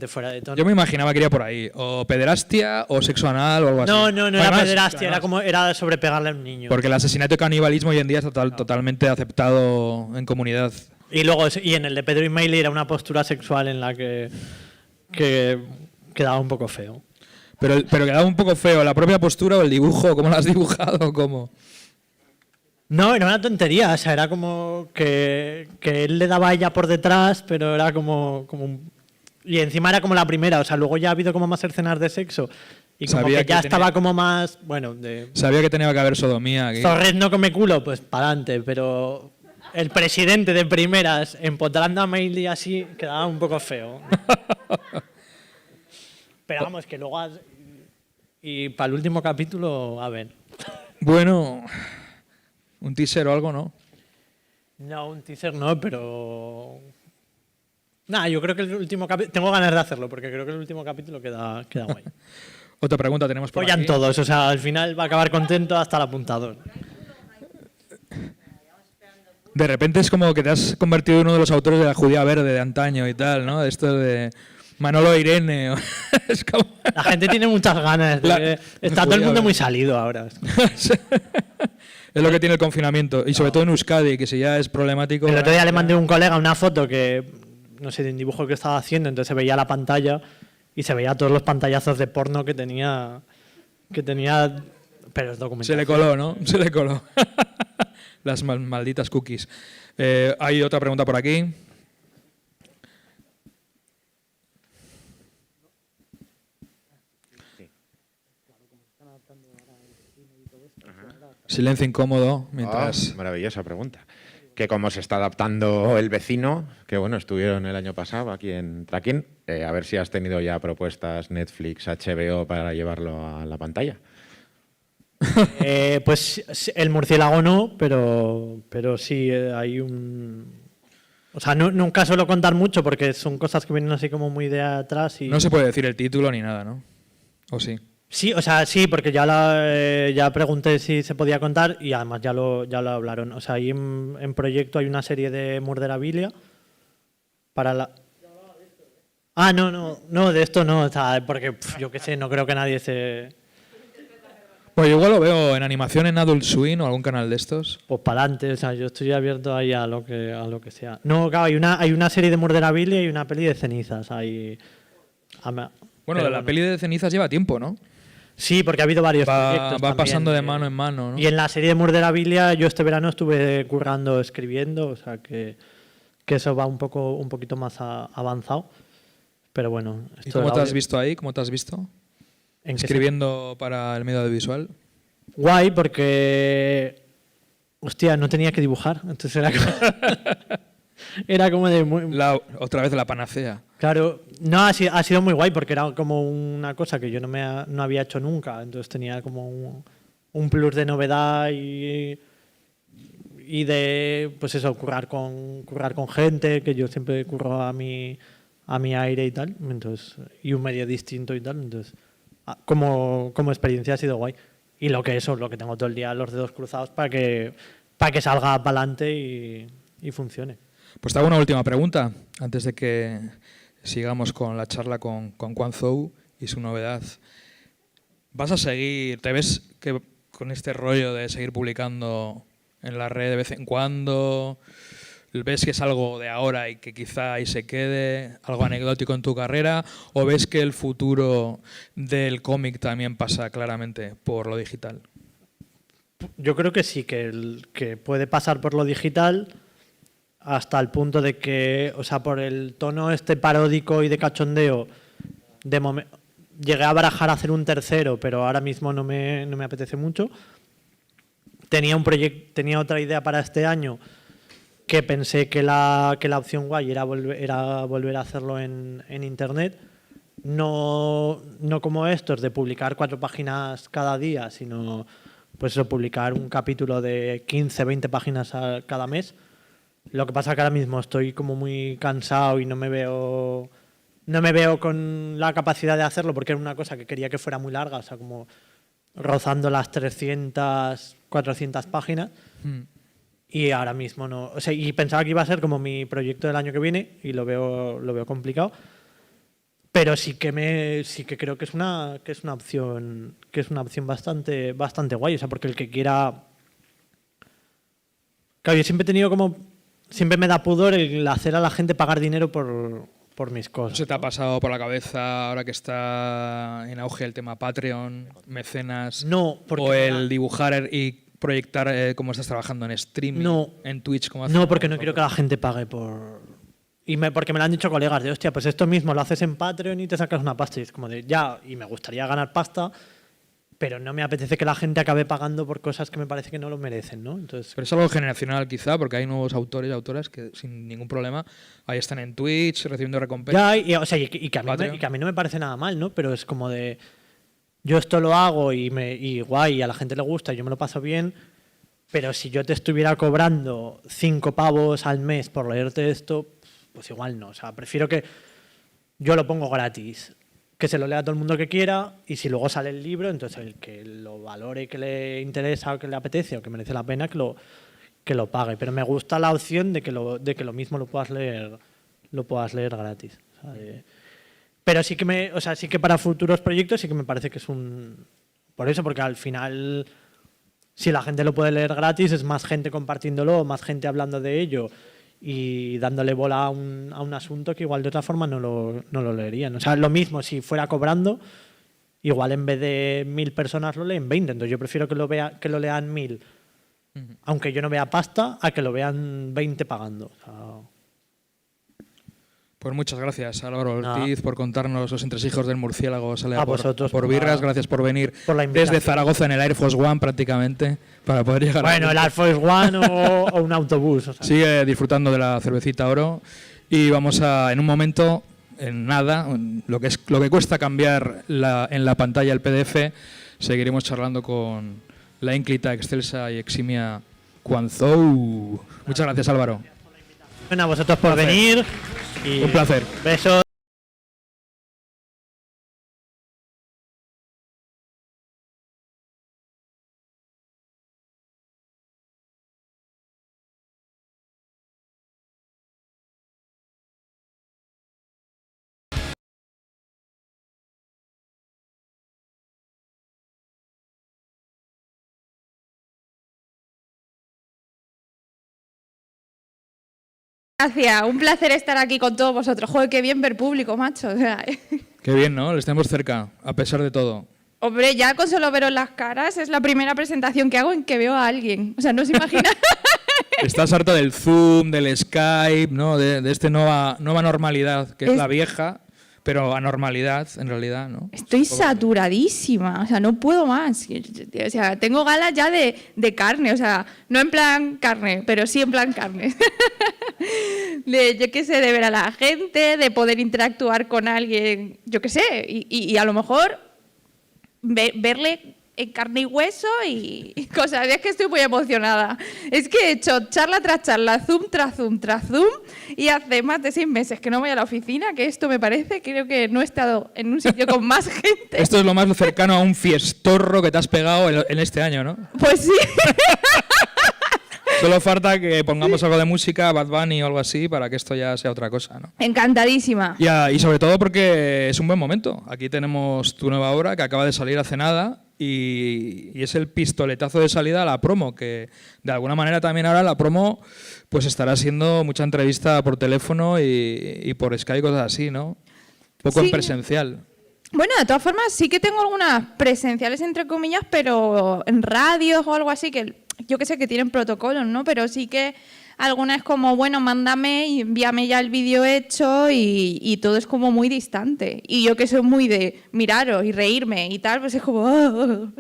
[SPEAKER 3] fuera de tono.
[SPEAKER 2] Yo me imaginaba que iría por ahí. O pederastia, o sexo anal, o algo así.
[SPEAKER 3] No era pederastia, era sobre pegarle a un niño.
[SPEAKER 2] Porque el asesinato y canibalismo hoy en día es totalmente aceptado en comunidad.
[SPEAKER 3] Y luego, en el de Pedro Ismaili era una postura sexual en la que quedaba un poco feo.
[SPEAKER 2] Pero quedaba un poco feo, ¿la propia postura o el dibujo? ¿Cómo lo has dibujado? ¿Cómo?
[SPEAKER 3] No, era una tontería, o sea, era como que él le daba a ella por detrás, pero era como y encima era como la primera, o sea, luego ya ha habido como más escenas de sexo y como que ya estaba como más, bueno,
[SPEAKER 2] sabía que tenía que haber sodomía aquí.
[SPEAKER 3] Zorret no come culo, pues para adelante, pero el presidente de primeras empotrando a Mailey así quedaba un poco feo. Pero vamos, que luego y para el último capítulo, a ver.
[SPEAKER 2] Bueno, un teaser o algo, ¿no?
[SPEAKER 3] No, un teaser no, pero... Nada, yo creo que el último capítulo... Tengo ganas de hacerlo, porque creo que el último capítulo queda guay.
[SPEAKER 2] Otra pregunta tenemos por
[SPEAKER 3] Follan
[SPEAKER 2] aquí.
[SPEAKER 3] todos, o sea, al final va a acabar contento hasta el apuntador.
[SPEAKER 2] De repente es como que te has convertido en uno de los autores de La Judía Verde de antaño y tal, ¿no? Esto de Manolo Irene. Es como...
[SPEAKER 3] La gente tiene muchas ganas. Está todo el mundo muy salido ahora.
[SPEAKER 2] Es lo que tiene el confinamiento. Y sobre todo en Euskadi, que si ya es problemático...
[SPEAKER 3] El otro día le mandé a un colega una foto que, no sé, de un dibujo que estaba haciendo, entonces se veía la pantalla y se veía todos los pantallazos de porno que tenía pero es documental.
[SPEAKER 2] Se le coló, ¿no? Se le coló. Las malditas cookies. Hay otra pregunta por aquí. Silencio incómodo mientras...
[SPEAKER 4] maravillosa pregunta. Que cómo se está adaptando El Vecino, que bueno, estuvieron el año pasado aquí en Tracking, a ver si has tenido ya propuestas Netflix, HBO para llevarlo a la pantalla.
[SPEAKER 3] Pues el murciélago no, pero sí hay un... O sea, nunca suelo contar mucho porque son cosas que vienen así como muy de atrás y...
[SPEAKER 2] No se puede decir el título ni nada, ¿no? ¿O sí?
[SPEAKER 3] Sí, o sea, sí, porque ya pregunté si se podía contar y además ya lo hablaron. O sea, ahí en proyecto hay una serie de Murderabilia para la... Ah, no, de esto no, o sea, porque yo qué sé, no creo que nadie se...
[SPEAKER 2] Pues igual lo veo en animación en Adult Swim o algún canal de estos.
[SPEAKER 3] Pues para adelante, o sea, yo estoy abierto ahí a lo que sea. No, claro, hay una serie de Murderabilia y una peli de cenizas.
[SPEAKER 2] Bueno, la peli de cenizas lleva tiempo, ¿no?
[SPEAKER 3] Sí, porque ha habido varios proyectos.
[SPEAKER 2] Va pasando de mano en mano, ¿no?
[SPEAKER 3] Y en la serie de Murderabilia yo este verano estuve currando, escribiendo, o sea que eso va un poquito más avanzado. Pero bueno.
[SPEAKER 2] ¿Y cómo te has visto ahí? ¿Cómo te has visto? Escribiendo para el medio audiovisual.
[SPEAKER 3] Guay, porque... Hostia, no tenía que dibujar. Entonces era como... era como de...
[SPEAKER 2] Otra vez la panacea.
[SPEAKER 3] Claro. No, ha sido muy guay porque era como una cosa que yo no había hecho nunca. Entonces tenía como un plus de novedad y de, pues eso, currar con gente, que yo siempre curro a mi aire y tal. Entonces, y un medio distinto y tal. Entonces, como experiencia ha sido guay. Y lo que tengo todo el día los dedos cruzados para que salga para adelante y funcione.
[SPEAKER 2] Pues te hago una última pregunta antes de que sigamos con la charla con Quan Zhou y su novedad. ¿Vas a seguir, te ves que con este rollo de seguir publicando en la red de vez en cuando? ¿Ves que es algo de ahora y que quizá ahí se quede, algo anecdótico en tu carrera? ¿O ves que el futuro del cómic también pasa claramente por lo digital?
[SPEAKER 3] Yo creo que sí, que puede pasar por lo digital hasta el punto de que, o sea, por el tono este paródico y de cachondeo, llegué a barajar a hacer un tercero, pero ahora mismo no me apetece mucho. Tenía otra idea para este año, que pensé que la opción guay era volver a hacerlo en internet, no como estos de publicar 4 páginas cada día, sino pues eso, publicar un capítulo de 15, 20 páginas cada mes. Lo que pasa es que ahora mismo estoy como muy cansado y no me veo con la capacidad de hacerlo, porque era una cosa que quería que fuera muy larga, o sea, como rozando las 300, 400 páginas. Y ahora mismo no. O sea, y pensaba que iba a ser como mi proyecto del año que viene y lo veo complicado. Pero sí que creo que es una opción bastante guay, o sea, porque el que quiera. Claro, yo siempre he tenido siempre me da pudor el hacer a la gente pagar dinero por mis cosas.
[SPEAKER 2] ¿Se te ha pasado por la cabeza ahora que está en auge el tema Patreon, mecenas?
[SPEAKER 3] No, porque
[SPEAKER 2] o el dibujar y proyectar cómo estás trabajando en streaming, en Twitch, como haces.
[SPEAKER 3] No, porque no quiero que la gente pague porque me lo han dicho colegas de, hostia, pues esto mismo lo haces en Patreon y te sacas una pasta. Y es como de, ya, y me gustaría ganar pasta, pero no me apetece que la gente acabe pagando por cosas que me parece que no lo merecen, ¿no? Entonces,
[SPEAKER 2] pero es algo generacional quizá, porque hay nuevos autores y autoras que sin ningún problema ahí están en Twitch recibiendo recompensas.
[SPEAKER 3] Ya, o sea, y que a mí no me parece nada mal, ¿no? Pero es como de, yo esto lo hago y guay, y a la gente le gusta, y yo me lo paso bien, pero si yo te estuviera cobrando 5 pavos al mes por leerte esto, pues igual no. O sea, prefiero que yo lo pongo gratis, que se lo lea todo el mundo que quiera, y si luego sale el libro, entonces el que lo valore, que le interesa o que le apetece o que merece la pena, que lo pague. Pero me gusta la opción de que lo mismo lo puedas leer gratis. O sea, pero sí que para futuros proyectos sí que me parece que es por eso, porque al final, si la gente lo puede leer gratis, es más gente compartiéndolo, más gente hablando de ello y dándole bola a un asunto que igual de otra forma no lo leerían. O sea, lo mismo, si fuera cobrando, igual en vez de 1000 personas lo leen 20. Entonces yo prefiero que lo lean 1000, aunque yo no vea pasta, a que lo vean 20 pagando. O sea,
[SPEAKER 2] pues muchas gracias, Álvaro Ortiz, por contarnos los entresijos del murciélago. Sale
[SPEAKER 3] a vosotros
[SPEAKER 2] por Birras. Gracias por venir desde Zaragoza en el Air Force One prácticamente para poder llegar.
[SPEAKER 3] Bueno, el Air Force One o un autobús. O sea.
[SPEAKER 2] Sigue disfrutando de la cervecita Oro y vamos a, en un momento, en nada, lo que cuesta cambiar en la pantalla el PDF, seguiremos charlando con la ínclita, excelsa y eximia Quan Zhou. Muchas gracias, Álvaro.
[SPEAKER 3] Bueno, a vosotros por venir.
[SPEAKER 2] Un placer.
[SPEAKER 3] Besos.
[SPEAKER 5] Gracias, un placer estar aquí con todos vosotros. Joder, qué bien ver público, macho. O sea,
[SPEAKER 2] qué bien, ¿no? Les tenemos cerca, a pesar de todo.
[SPEAKER 5] Hombre, ya con solo veros las caras es la primera presentación que hago en que veo a alguien. O sea, no se imagina.
[SPEAKER 2] Estás harta del Zoom, del Skype, ¿no? De esta nueva normalidad, que es la vieja, pero anormalidad, en realidad, ¿no?
[SPEAKER 6] Estoy saturadísima, o sea, no puedo más. O sea, tengo ganas ya de carne, o sea, no en plan carne, pero sí en plan carne. Yo qué sé, de ver a la gente, de poder interactuar con alguien, yo qué sé, y a lo mejor verle en carne y hueso y cosas. Es que estoy muy emocionada. Es que he hecho charla tras charla, Zoom tras Zoom tras Zoom, y hace más de 6 meses que no voy a la oficina, que esto me parece, creo que no he estado en un sitio con más gente.
[SPEAKER 2] Esto es lo más cercano a un fiestorro que te has pegado en este año, ¿no?
[SPEAKER 6] Pues sí.
[SPEAKER 2] Solo falta que pongamos algo de música, Bad Bunny o algo así, para que esto ya sea otra cosa, ¿no?
[SPEAKER 6] Encantadísima.
[SPEAKER 2] Y sobre todo porque es un buen momento. Aquí tenemos tu nueva obra que acaba de salir hace nada y es el pistoletazo de salida a la promo, que de alguna manera también ahora la promo pues estará siendo mucha entrevista por teléfono y por Skype, cosas así, ¿no? Poco
[SPEAKER 6] Sí.
[SPEAKER 2] en presencial.
[SPEAKER 6] Bueno, de todas formas, sí que tengo algunas presenciales, entre comillas, pero en radios o algo así, que yo que sé que tienen protocolos, ¿no? Pero sí que algunas es como, bueno, mándame y envíame ya el vídeo hecho y todo es como muy distante. Y yo que soy muy de miraros y reírme y tal, pues es como... O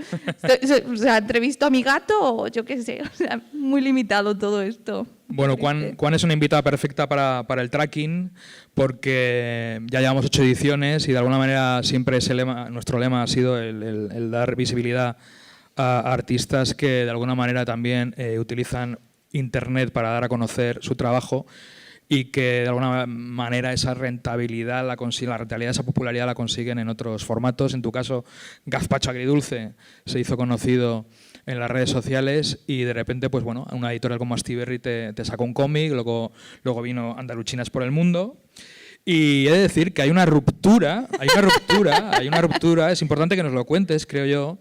[SPEAKER 6] sea, entrevisto a mi gato o yo qué sé, o sea, muy limitado todo esto.
[SPEAKER 2] Bueno, Juan es una invitada perfecta para el tracking porque ya llevamos 8 ediciones y de alguna manera siempre nuestro lema ha sido el dar visibilidad a artistas que de alguna manera también utilizan Internet para dar a conocer su trabajo y que de alguna manera esa rentabilidad, la rentabilidad, esa popularidad la consiguen en otros formatos. En tu caso, Gazpacho Agridulce se hizo conocido en las redes sociales y de repente, pues bueno, una editorial como Astiberri te sacó un cómic, luego vino Andaluchinas por el Mundo. Y he de decir que hay una ruptura, es importante que nos lo cuentes, creo yo,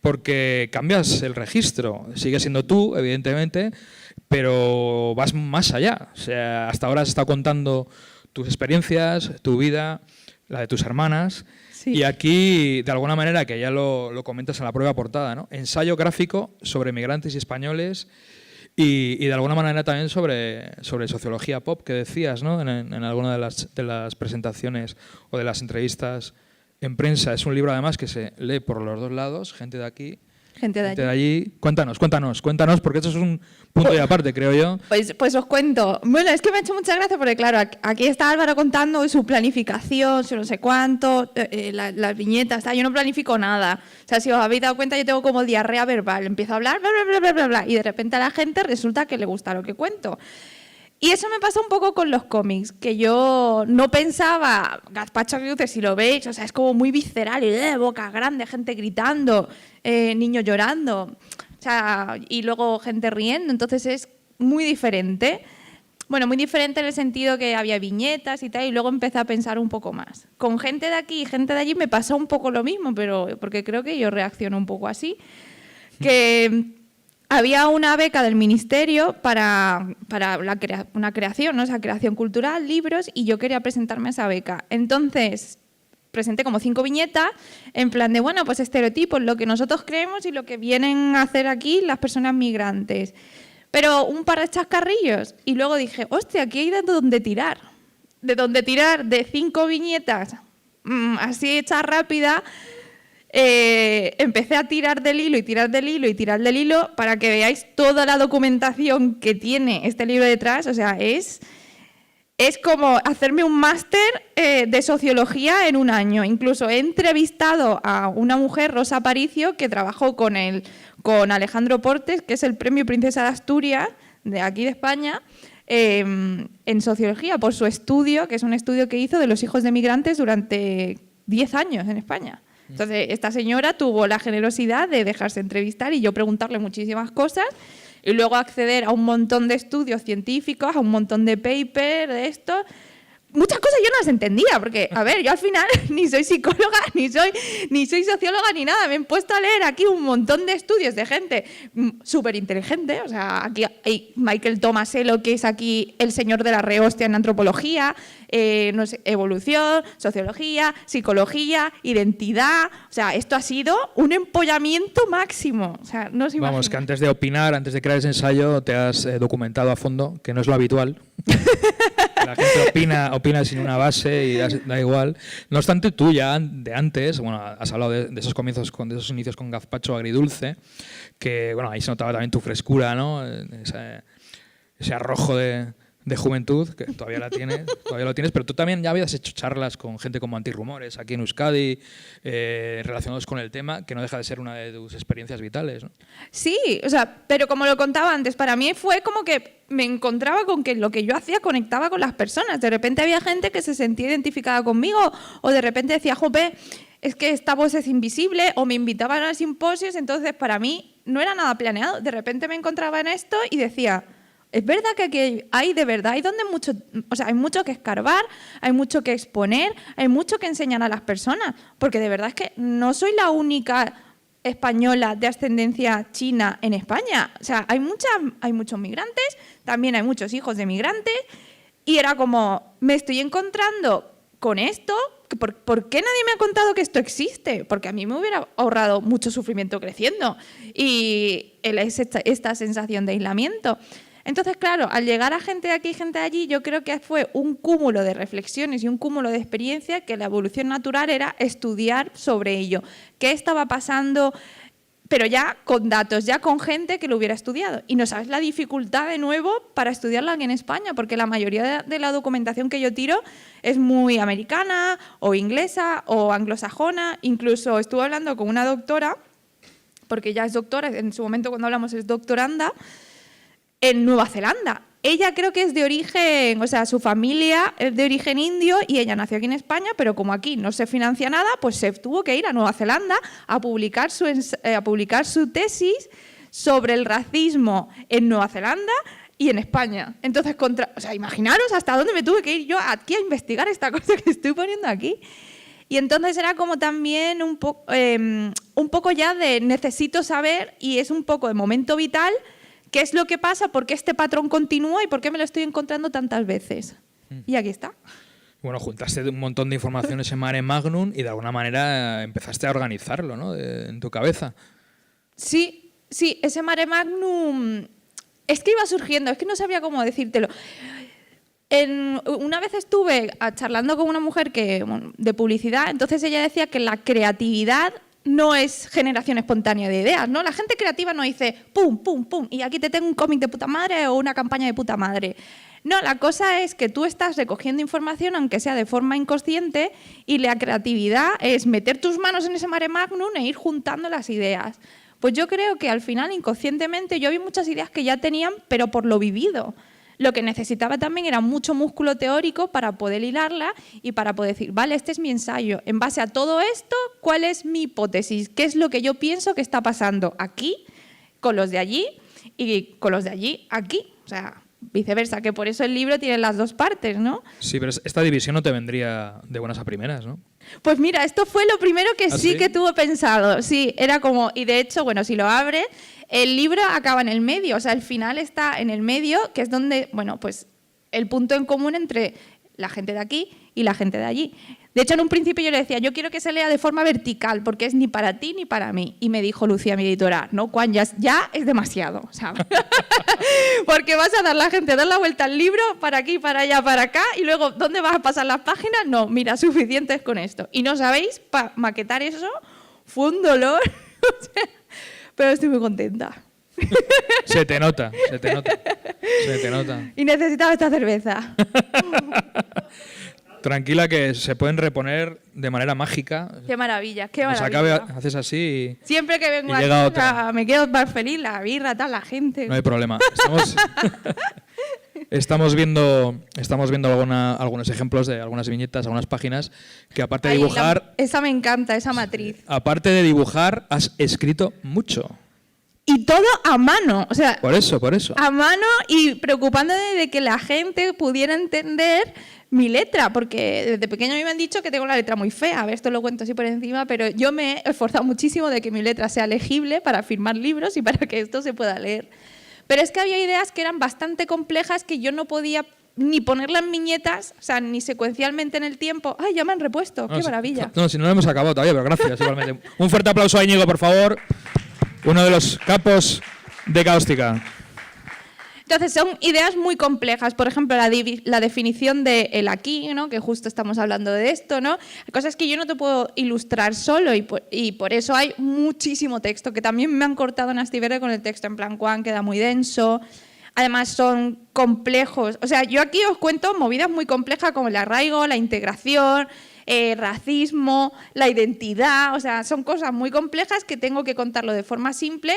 [SPEAKER 2] porque cambias el registro, sigues siendo tú, evidentemente, pero vas más allá. O sea, hasta ahora has estado contando tus experiencias, tu vida, la de tus hermanas,
[SPEAKER 6] Sí.
[SPEAKER 2] y aquí, de alguna manera, que ya lo comentas en la prueba portada, ¿no? Ensayo gráfico sobre migrantes y españoles. Y de alguna manera también sobre sociología pop, que decías, ¿no? En alguna de las presentaciones o de las entrevistas en prensa. Es un libro además que se lee por los dos lados, gente de aquí,
[SPEAKER 6] Gente de
[SPEAKER 2] gente de
[SPEAKER 6] allí.
[SPEAKER 2] allí. Cuéntanos, porque esto es un punto y aparte, creo yo.
[SPEAKER 6] Pues os cuento. Bueno, es que me ha hecho mucha gracia porque, claro, aquí está Álvaro contando su planificación, su no sé cuánto, las viñetas, tal. Yo no planifico nada. O sea, si os habéis dado cuenta, yo tengo como diarrea verbal. Empiezo a hablar, bla, bla, bla, bla, bla, bla, y de repente a la gente resulta que le gusta lo que cuento. Y eso me pasa un poco con los cómics, que yo no pensaba, Gazpacho Agridulce, si lo veis, o sea, es como muy visceral, y boca grande, gente gritando, niños llorando, o sea, y luego gente riendo, entonces es muy diferente. Bueno, muy diferente en el sentido que había viñetas y tal, y luego empecé a pensar un poco más. Con gente de aquí y gente de allí me pasa un poco lo mismo, pero porque creo que yo reacciono un poco así, que... Había una beca del ministerio para una creación, ¿no? O sea, creación cultural, libros, y yo quería presentarme a esa beca. Entonces, presenté como 5 viñetas en plan de, bueno, pues estereotipos, lo que nosotros creemos y lo que vienen a hacer aquí las personas migrantes. Pero un par de chascarrillos. Y luego dije, hostia, aquí hay de dónde tirar. De dónde tirar de 5 viñetas así hechas rápida. Empecé a tirar del hilo y tirar del hilo y tirar del hilo para que veáis toda la documentación que tiene este libro detrás. O sea, es como hacerme un máster de sociología en un año. Incluso he entrevistado a una mujer, Rosa Aparicio, que trabajó con Alejandro Portes, que es el premio Princesa de Asturias, de aquí de España, en sociología, por su estudio, que es un estudio que hizo de los hijos de migrantes durante 10 años en España. Entonces, esta señora tuvo la generosidad de dejarse entrevistar y yo preguntarle muchísimas cosas y luego acceder a un montón de estudios científicos, a un montón de papers, de esto. Muchas cosas yo no las entendía, porque, a ver, yo al final ni soy psicóloga, ni soy socióloga, ni nada. Me he puesto a leer aquí un montón de estudios de gente súper inteligente. O sea, aquí hay Michael Tomasello, que es aquí el señor de la rehostia en antropología, no sé, evolución, sociología, psicología, identidad. O sea, esto ha sido un empollamiento máximo. O sea, no os imagináis.
[SPEAKER 2] Vamos, que antes de opinar, antes de crear ese ensayo, te has documentado a fondo, que no es lo habitual. la gente opina sin una base y da igual. No obstante, tú ya de antes, bueno, has hablado de esos comienzos, de esos inicios con Gazpacho Agridulce, que bueno, ahí se notaba también tu frescura, ¿no? Ese arrojo de juventud, que todavía lo tienes, pero tú también ya habías hecho charlas con gente como Antirrumores aquí en Euskadi, relacionados con el tema, que no deja de ser una de tus experiencias vitales, ¿no?
[SPEAKER 6] Sí, o sea, pero como lo contaba antes, para mí fue como que me encontraba con que lo que yo hacía conectaba con las personas. De repente había gente que se sentía identificada conmigo, o de repente decía, jope, es que esta voz es invisible, o me invitaban a simposios, entonces para mí no era nada planeado. De repente me encontraba en esto y decía, es verdad que aquí hay hay mucho que escarbar, hay mucho que exponer, hay mucho que enseñar a las personas, porque de verdad es que no soy la única española de ascendencia china en España. O sea, hay muchos migrantes, también hay muchos hijos de migrantes, y era como, me estoy encontrando con esto, ¿por qué nadie me ha contado que esto existe? Porque a mí me hubiera ahorrado mucho sufrimiento creciendo y esta sensación de aislamiento. Entonces, claro, al llegar a gente de aquí y gente de allí, yo creo que fue un cúmulo de reflexiones y un cúmulo de experiencias que la evolución natural era estudiar sobre ello. ¿Qué estaba pasando? Pero ya con datos, ya con gente que lo hubiera estudiado. Y no sabes la dificultad de nuevo para estudiarla aquí en España, porque la mayoría de la documentación que yo tiro es muy americana o inglesa o anglosajona. Incluso estuve hablando con una doctora, porque ya es doctora, en su momento cuando hablamos es doctoranda, en Nueva Zelanda. Ella creo que es de origen, o sea, su familia es de origen indio y ella nació aquí en España, pero como aquí no se financia nada, pues se tuvo que ir a Nueva Zelanda a publicar su tesis sobre el racismo en Nueva Zelanda y en España. Entonces, o sea, imaginaros hasta dónde me tuve que ir yo aquí a investigar esta cosa que estoy poniendo aquí. Y entonces era como también un poco ya de necesito saber, y es un poco de momento vital. ¿Qué es lo que pasa? ¿Por qué este patrón continúa y por qué me lo estoy encontrando tantas veces? Y aquí está.
[SPEAKER 2] Bueno, juntaste un montón de informaciones en Mare Magnum y de alguna manera empezaste a organizarlo, ¿no? En tu cabeza.
[SPEAKER 6] Sí, ese Mare Magnum es que iba surgiendo, es que no sabía cómo decírtelo. Una vez estuve charlando con una mujer de publicidad, entonces ella decía que la creatividad no es generación espontánea de ideas, ¿no? La gente creativa no dice pum, pum, pum, y aquí te tengo un cómic de puta madre o una campaña de puta madre. No, la cosa es que tú estás recogiendo información, aunque sea de forma inconsciente, y la creatividad es meter tus manos en ese mare magnum e ir juntando las ideas. Pues yo creo que al final, inconscientemente, yo vi muchas ideas que ya tenían, pero por lo vivido. Lo que necesitaba también era mucho músculo teórico para poder hilarla y para poder decir, vale, este es mi ensayo. En base a todo esto, ¿cuál es mi hipótesis? ¿Qué es lo que yo pienso que está pasando aquí, con los de allí y con los de allí aquí? O sea, viceversa, que por eso el libro tiene las dos partes, ¿no?
[SPEAKER 2] Sí, pero esta división no te vendría de buenas a primeras, ¿no?
[SPEAKER 6] Pues mira, esto fue lo primero que
[SPEAKER 2] ¿Ah,
[SPEAKER 6] sí
[SPEAKER 2] sí
[SPEAKER 6] que tuve pensado. Sí, era como, y de hecho, bueno, si lo abres, el libro acaba en el medio, o sea, el final está en el medio, que es donde, bueno, pues el punto en común entre la gente de aquí y la gente de allí. De hecho, en un principio yo le decía, yo quiero que se lea de forma vertical, porque es ni para ti ni para mí. Y me dijo Lucía, mi editora, no, Juan, ya es demasiado. O sea, porque vas a dar la vuelta al libro para aquí, para allá, para acá, y luego, ¿dónde vas a pasar las páginas? No, mira, suficiente es con esto. Y no sabéis, para maquetar eso fue un dolor, pero estoy muy contenta.
[SPEAKER 2] Se te nota.
[SPEAKER 6] Y necesitaba esta cerveza.
[SPEAKER 2] Tranquila, que se pueden reponer de manera mágica.
[SPEAKER 6] Qué maravilla, qué maravilla.
[SPEAKER 2] Nos acabe, haces así y
[SPEAKER 6] siempre que vengo
[SPEAKER 2] y llega
[SPEAKER 6] aquí,
[SPEAKER 2] otra.
[SPEAKER 6] me quedo más feliz, la birra, tal, la gente.
[SPEAKER 2] No hay problema. Estamos viendo algunos ejemplos de algunas viñetas, algunas páginas que aparte de dibujar...
[SPEAKER 6] Esa me encanta, esa matriz.
[SPEAKER 2] Aparte de dibujar, has escrito mucho.
[SPEAKER 6] Y todo a mano, o sea...
[SPEAKER 2] Por eso.
[SPEAKER 6] A mano y preocupándome de que la gente pudiera entender mi letra, porque desde pequeño a mí me han dicho que tengo la letra muy fea. A ver, esto lo cuento así por encima, pero yo me he esforzado muchísimo de que mi letra sea legible para firmar libros y para que esto se pueda leer. Pero es que había ideas que eran bastante complejas que yo no podía ni ponerlas en viñetas, o sea, ni secuencialmente en el tiempo. ¡Ay, ya me han repuesto! ¡Qué maravilla!
[SPEAKER 2] No, si no lo hemos acabado todavía, pero gracias igualmente. Un fuerte aplauso a Íñigo, por favor. Uno de los capos de Cáustica.
[SPEAKER 6] Entonces, son ideas muy complejas. Por ejemplo, la definición de el aquí, ¿no? Que justo estamos hablando de esto, ¿no? Hay cosas que yo no te puedo ilustrar solo y por eso hay muchísimo texto, que también me han cortado en Astiverde con el texto, en plan, Juan, queda muy denso. Además, son complejos. O sea, yo aquí os cuento movidas muy complejas como el arraigo, la integración, racismo, la identidad. O sea, son cosas muy complejas que tengo que contarlo de forma simple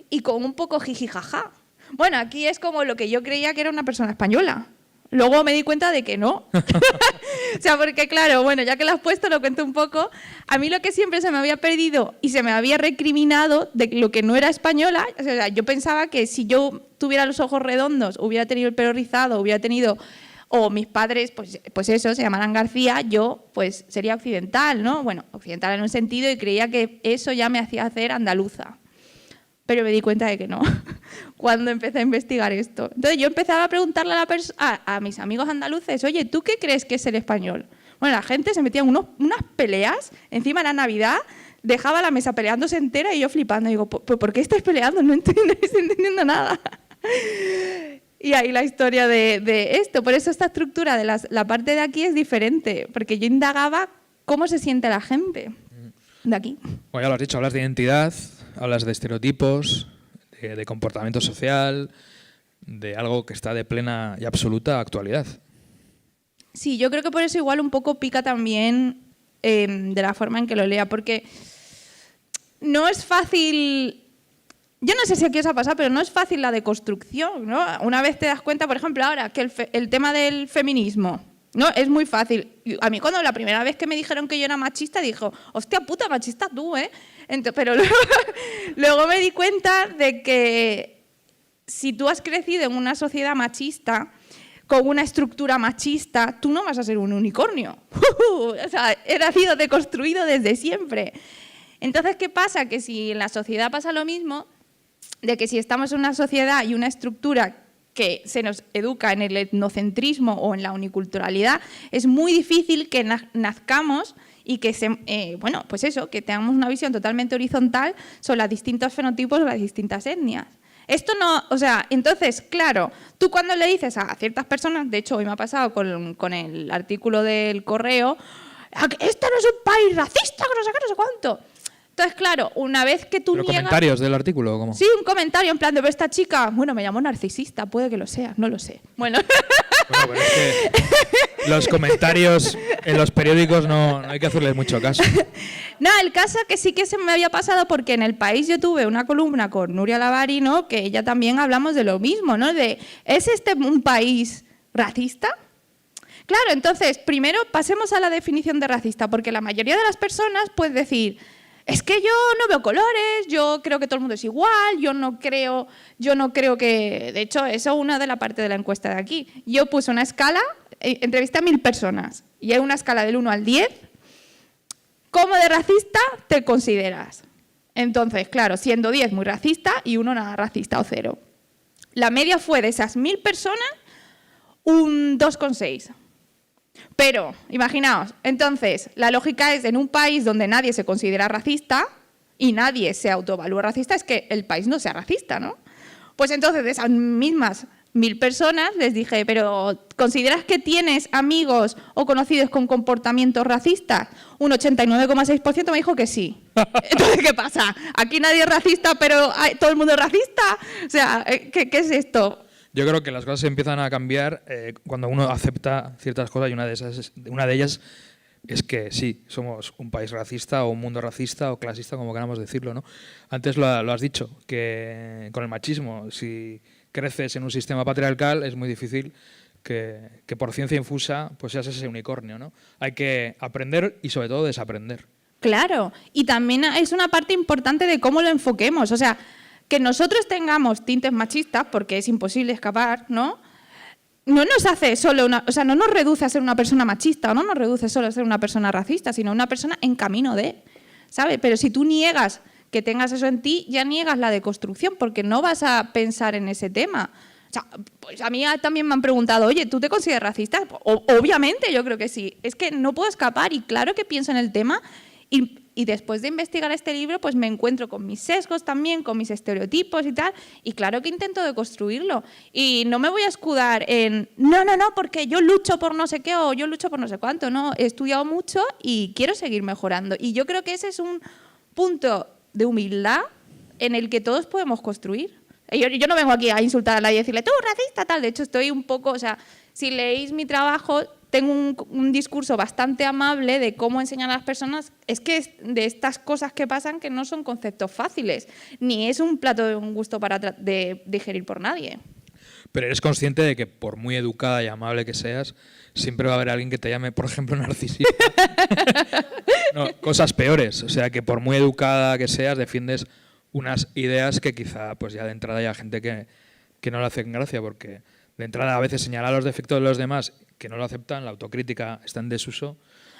[SPEAKER 6] y con un poco jijijaja. Bueno, aquí es como lo que yo creía que era una persona española. Luego me di cuenta de que no. O sea, porque claro, bueno, ya que lo has puesto, lo cuento un poco. A mí lo que siempre se me había perdido y se me había recriminado de lo que no era española, o sea, yo pensaba que si yo tuviera los ojos redondos, hubiera tenido el pelo rizado, hubiera tenido, o mis padres, pues eso, se llamaran García, yo pues sería occidental, ¿no? Bueno, occidental en un sentido y creía que eso ya me hacía hacer andaluza. Pero me di cuenta de que no, cuando empecé a investigar esto. Entonces yo empezaba a preguntarle a mis amigos andaluces, oye, ¿tú qué crees que es el español? Bueno, la gente se metía en unas peleas, encima de la Navidad, dejaba la mesa peleándose entera y yo flipando. Digo, ¿por qué estáis peleando? No estoy entendiendo nada. Y ahí la historia de esto. Por eso esta estructura de la parte de aquí es diferente, porque yo indagaba cómo se siente la gente de aquí.
[SPEAKER 2] Bueno, ya lo has dicho, hablas de identidad, hablas de estereotipos, de comportamiento social, de algo que está de plena y absoluta actualidad.
[SPEAKER 6] Sí, yo creo que por eso igual un poco pica también de la forma en que lo lea, porque no es fácil. Yo no sé si aquí os ha pasado, pero no es fácil la deconstrucción, ¿no? Una vez te das cuenta, por ejemplo, ahora que el tema del feminismo, ¿no? Es muy fácil. A mí cuando la primera vez que me dijeron que yo era machista, dijo, hostia puta, machista tú, ¿eh? Pero luego me di cuenta de que si tú has crecido en una sociedad machista, con una estructura machista, tú no vas a ser un unicornio. O sea, he nacido deconstruido desde siempre. Entonces, ¿qué pasa? Que si en la sociedad pasa lo mismo, de que si estamos en una sociedad y una estructura que se nos educa en el etnocentrismo o en la uniculturalidad, es muy difícil que nazcamos y que, bueno, pues eso, que tengamos una visión totalmente horizontal sobre los distintos fenotipos o las distintas etnias. Esto no, o sea, entonces, claro, tú cuando le dices a ciertas personas, de hecho hoy me ha pasado con el artículo del Correo, esto no es un país racista, que no sé qué, no sé cuánto. Entonces, claro, una vez que tú niegas...
[SPEAKER 2] ¿Comentarios del artículo o cómo?
[SPEAKER 6] Sí, un comentario en plan de esta chica, bueno, me llamó narcisista, puede que lo sea, no lo sé. Bueno,
[SPEAKER 2] pero es que los comentarios en los periódicos no hay que hacerles mucho caso.
[SPEAKER 6] No, el caso que sí que se me había pasado porque en El País yo tuve una columna con Nuria Lavari, ¿no? Que ella también hablamos de lo mismo, ¿no? De, ¿es este un país racista? Claro, entonces, primero pasemos a la definición de racista, porque la mayoría de las personas puede decir... Es que yo no veo colores, yo creo que todo el mundo es igual, yo no creo que... De hecho, eso es una de la parte de la encuesta de aquí. Yo puse una escala, entrevisté a 1000 personas, y hay una escala del 1 al 10. ¿Cómo de racista te consideras? Entonces, claro, siendo 10 muy racista y 1 nada racista o 0. La media fue de esas 1000 personas, un 2,6. Pero, imaginaos, entonces, la lógica es en un país donde nadie se considera racista y nadie se autoevalúa racista, es que el país no sea racista, ¿no? Pues entonces, de esas mismas 1000 personas, les dije, ¿pero consideras que tienes amigos o conocidos con comportamientos racistas? Un 89,6% me dijo que sí. Entonces, ¿qué pasa? Aquí nadie es racista, pero todo el mundo es racista. O sea, ¿qué es esto?
[SPEAKER 2] Yo creo que las cosas empiezan a cambiar cuando uno acepta ciertas cosas y una de ellas es que sí, somos un país racista o un mundo racista o clasista, como queramos decirlo, ¿no? Antes lo has dicho, que con el machismo, si creces en un sistema patriarcal, es muy difícil que por ciencia infusa pues seas ese unicornio, ¿no? Hay que aprender y sobre todo desaprender.
[SPEAKER 6] Claro, y también es una parte importante de cómo lo enfoquemos, o sea, que nosotros tengamos tintes machistas, porque es imposible escapar, ¿no? No nos hace solo no nos reduce a ser una persona machista o no nos reduce solo a ser una persona racista, sino una persona en camino de, ¿sabes? Pero si tú niegas que tengas eso en ti, ya niegas la deconstrucción, porque no vas a pensar en ese tema. O sea, pues a mí también me han preguntado, oye, ¿tú te consideras racista? Obviamente yo creo que sí. Es que no puedo escapar y claro que pienso en el tema y y después de investigar este libro pues me encuentro con mis sesgos también, con mis estereotipos y tal, y claro que intento deconstruirlo. Y no me voy a escudar en no, porque yo lucho por no sé qué o yo lucho por no sé cuánto, no, he estudiado mucho y quiero seguir mejorando. Y yo creo que ese es un punto de humildad en el que todos podemos construir. Yo no vengo aquí a insultar a nadie y decirle, tú, racista, tal. De hecho, estoy un poco, o sea, si leéis mi trabajo, tengo un discurso bastante amable de cómo enseñar a las personas. Es que de estas cosas que pasan que no son conceptos fáciles, ni es un plato de un gusto para de digerir por nadie.
[SPEAKER 2] Pero eres consciente de que por muy educada y amable que seas, siempre va a haber alguien que te llame, por ejemplo, narcisista. No, cosas peores. O sea, que por muy educada que seas, defiendes unas ideas que quizá pues ya de entrada haya gente que no le hacen gracia, porque de entrada a veces señalar los defectos de los demás que no lo aceptan, la autocrítica está en desuso,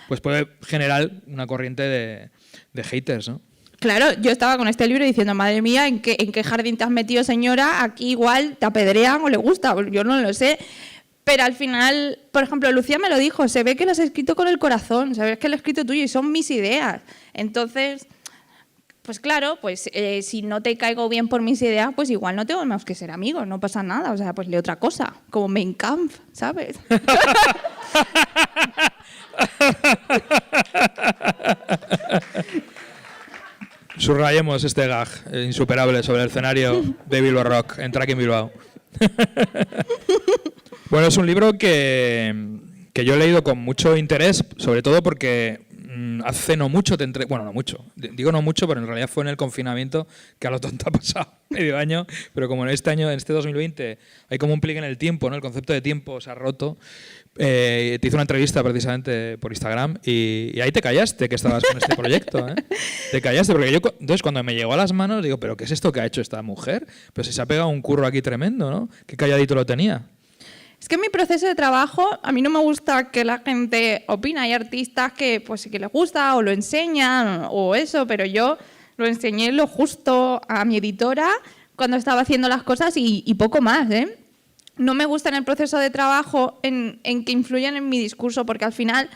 [SPEAKER 2] pues puede generar una corriente de haters, ¿no?
[SPEAKER 6] Claro, yo estaba con este libro diciendo, madre mía, ¿en qué jardín te has metido, señora? Aquí igual te apedrean o le gusta, yo no lo sé. Pero al final, por ejemplo, Lucía me lo dijo, se ve que lo has escrito con el corazón, sabes que lo he escrito tuyo y son mis ideas. Entonces, pues claro, pues si no te caigo bien por mis ideas, pues igual no tenemos que ser amigos, no pasa nada. O sea, pues lee otra cosa, como Mein Kampf, ¿sabes?
[SPEAKER 2] Subrayemos este gag insuperable sobre el escenario de Bilbao Rock en Tracking Bilbao. Bueno, es un libro que yo he leído con mucho interés, sobre todo porque hace no mucho bueno, no mucho, digo no mucho, pero en realidad fue en el confinamiento, que a lo tonto ha pasado medio año, pero como en este 2020 hay como un pliegue en el tiempo, ¿no? El concepto de tiempo se ha roto. Te hice una entrevista precisamente por Instagram y ahí te callaste que estabas con este proyecto, ¿eh? Te callaste, porque yo entonces cuando me llegó a las manos digo, ¿pero qué es esto que ha hecho esta mujer? Pero se ha pegado un curro aquí tremendo, ¿no? Qué calladito lo tenía.
[SPEAKER 6] Es que en mi proceso de trabajo a mí no me gusta que la gente opina. Hay artistas que pues que les gusta o lo enseñan o eso, pero yo lo enseñé lo justo a mi editora cuando estaba haciendo las cosas y poco más, ¿eh? No me gusta en el proceso de trabajo en que influyan en mi discurso, porque al final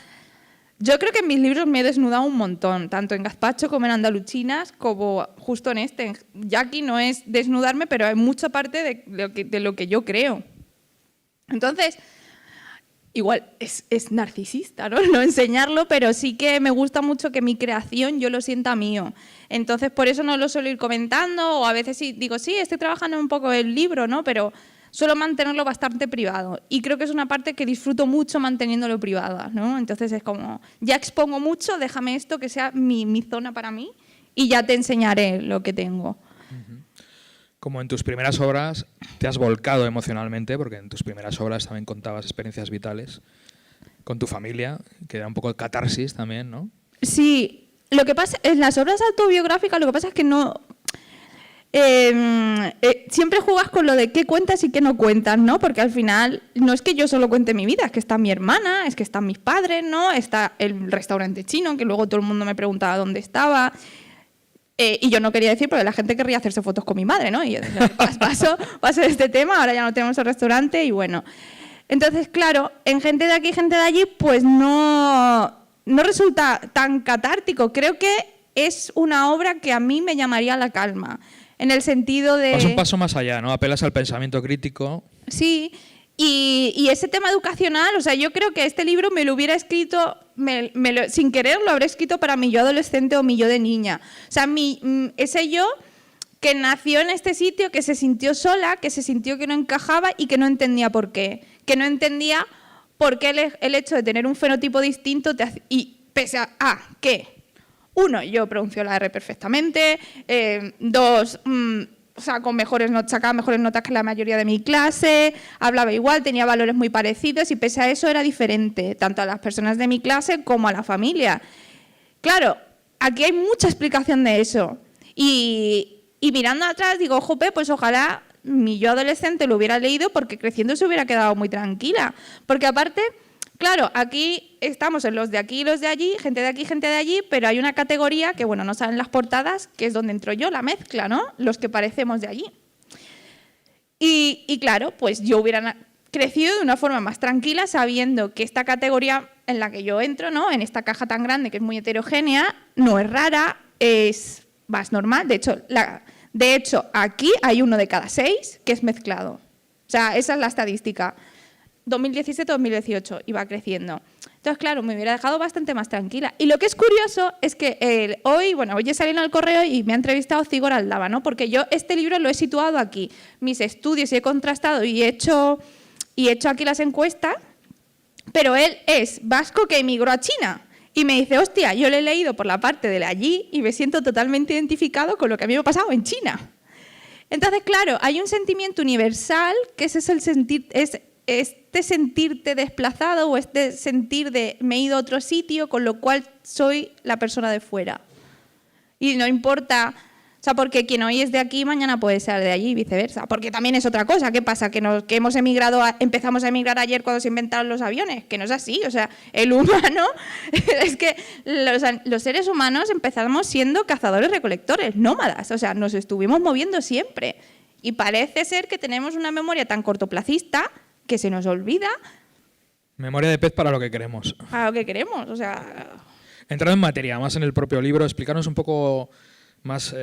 [SPEAKER 6] yo creo que en mis libros me he desnudado un montón, tanto en Gazpacho como en Andaluchinas, como justo en este. Jackie no es desnudarme, pero hay mucha parte de lo que yo creo. Entonces, igual es narcisista, ¿no? No enseñarlo, pero sí que me gusta mucho que mi creación yo lo sienta mío. Entonces, por eso no lo suelo ir comentando, o a veces sí digo, sí, estoy trabajando un poco el libro, ¿no? Pero suelo mantenerlo bastante privado. Y creo que es una parte que disfruto mucho manteniéndolo privada, ¿no? Entonces es como, ya expongo mucho, déjame esto que sea mi zona para mí y ya te enseñaré lo que tengo.
[SPEAKER 2] Como en tus primeras obras te has volcado emocionalmente, porque en tus primeras obras también contabas experiencias vitales con tu familia, que era un poco de catarsis también, ¿no?
[SPEAKER 6] Sí, lo que pasa en las obras autobiográficas, lo que pasa es que no siempre juegas con lo de qué cuentas y qué no cuentas, ¿no? Porque al final no es que yo solo cuente mi vida, es que está mi hermana, es que están mis padres, ¿no? Está el restaurante chino, que luego todo el mundo me preguntaba dónde estaba. Y yo no quería decir porque la gente querría hacerse fotos con mi madre, ¿no? Y yo paso de este tema, ahora ya no tenemos el restaurante y bueno. Entonces, claro, en Gente de aquí y Gente de allí, pues no resulta tan catártico. Creo que es una obra que a mí me llamaría a la calma, en el sentido de...
[SPEAKER 2] Vas un paso más allá, ¿no? Apelas al pensamiento crítico.
[SPEAKER 6] Sí, y ese tema educacional, o sea, yo creo que este libro me lo hubiera escrito, sin querer lo habré escrito para mi yo adolescente o mi yo de niña. O sea, ese yo que nació en este sitio, que se sintió sola, que se sintió que no encajaba y que no entendía por qué. Que no entendía por qué el hecho de tener un fenotipo distinto y pese a que, uno, yo pronuncio la R perfectamente, dos... sacaba mejores notas que la mayoría de mi clase, hablaba igual, tenía valores muy parecidos y pese a eso era diferente, tanto a las personas de mi clase como a la familia. Claro, aquí hay mucha explicación de eso. Y mirando atrás digo, jope, pues ojalá mi yo adolescente lo hubiera leído porque creciendo se hubiera quedado muy tranquila. Porque aparte, claro, aquí estamos en los de aquí y los de allí, gente de aquí, gente de allí, pero hay una categoría que, bueno, no salen las portadas, que es donde entro yo, la mezcla, ¿no? Los que parecemos de allí. Y claro, pues yo hubiera crecido de una forma más tranquila sabiendo que esta categoría en la que yo entro, ¿no? En esta caja tan grande que es muy heterogénea, no es rara, es más normal. De hecho, aquí hay 1 de cada 6 que es mezclado. O sea, esa es la estadística. 2017-2018 iba creciendo. Entonces, claro, me hubiera dejado bastante más tranquila. Y lo que es curioso es que hoy he salido al correo y me ha entrevistado Cigor Aldaba, ¿no? Porque yo este libro lo he situado aquí. Mis estudios y he contrastado y he hecho aquí las encuestas, pero él es vasco que emigró a China. Y me dice, hostia, yo lo he leído por la parte de allí y me siento totalmente identificado con lo que a mí me ha pasado en China. Entonces, claro, hay un sentimiento universal que ese es el sentir, este sentirte desplazado o este sentir de me he ido a otro sitio, con lo cual soy la persona de fuera. Y no importa, o sea, porque quien hoy es de aquí, mañana puede ser de allí y viceversa. Porque también es otra cosa. ¿Qué pasa? Que hemos emigrado, empezamos a emigrar ayer cuando se inventaron los aviones, que no es así. O sea, el humano, es que los seres humanos empezamos siendo cazadores-recolectores, nómadas. O sea, nos estuvimos moviendo siempre. Y parece ser que tenemos una memoria tan cortoplacista que se nos olvida.
[SPEAKER 2] Memoria de pez para lo que queremos.
[SPEAKER 6] Para lo que queremos, o sea...
[SPEAKER 2] Entrando en materia, más en el propio libro, explicarnos un poco más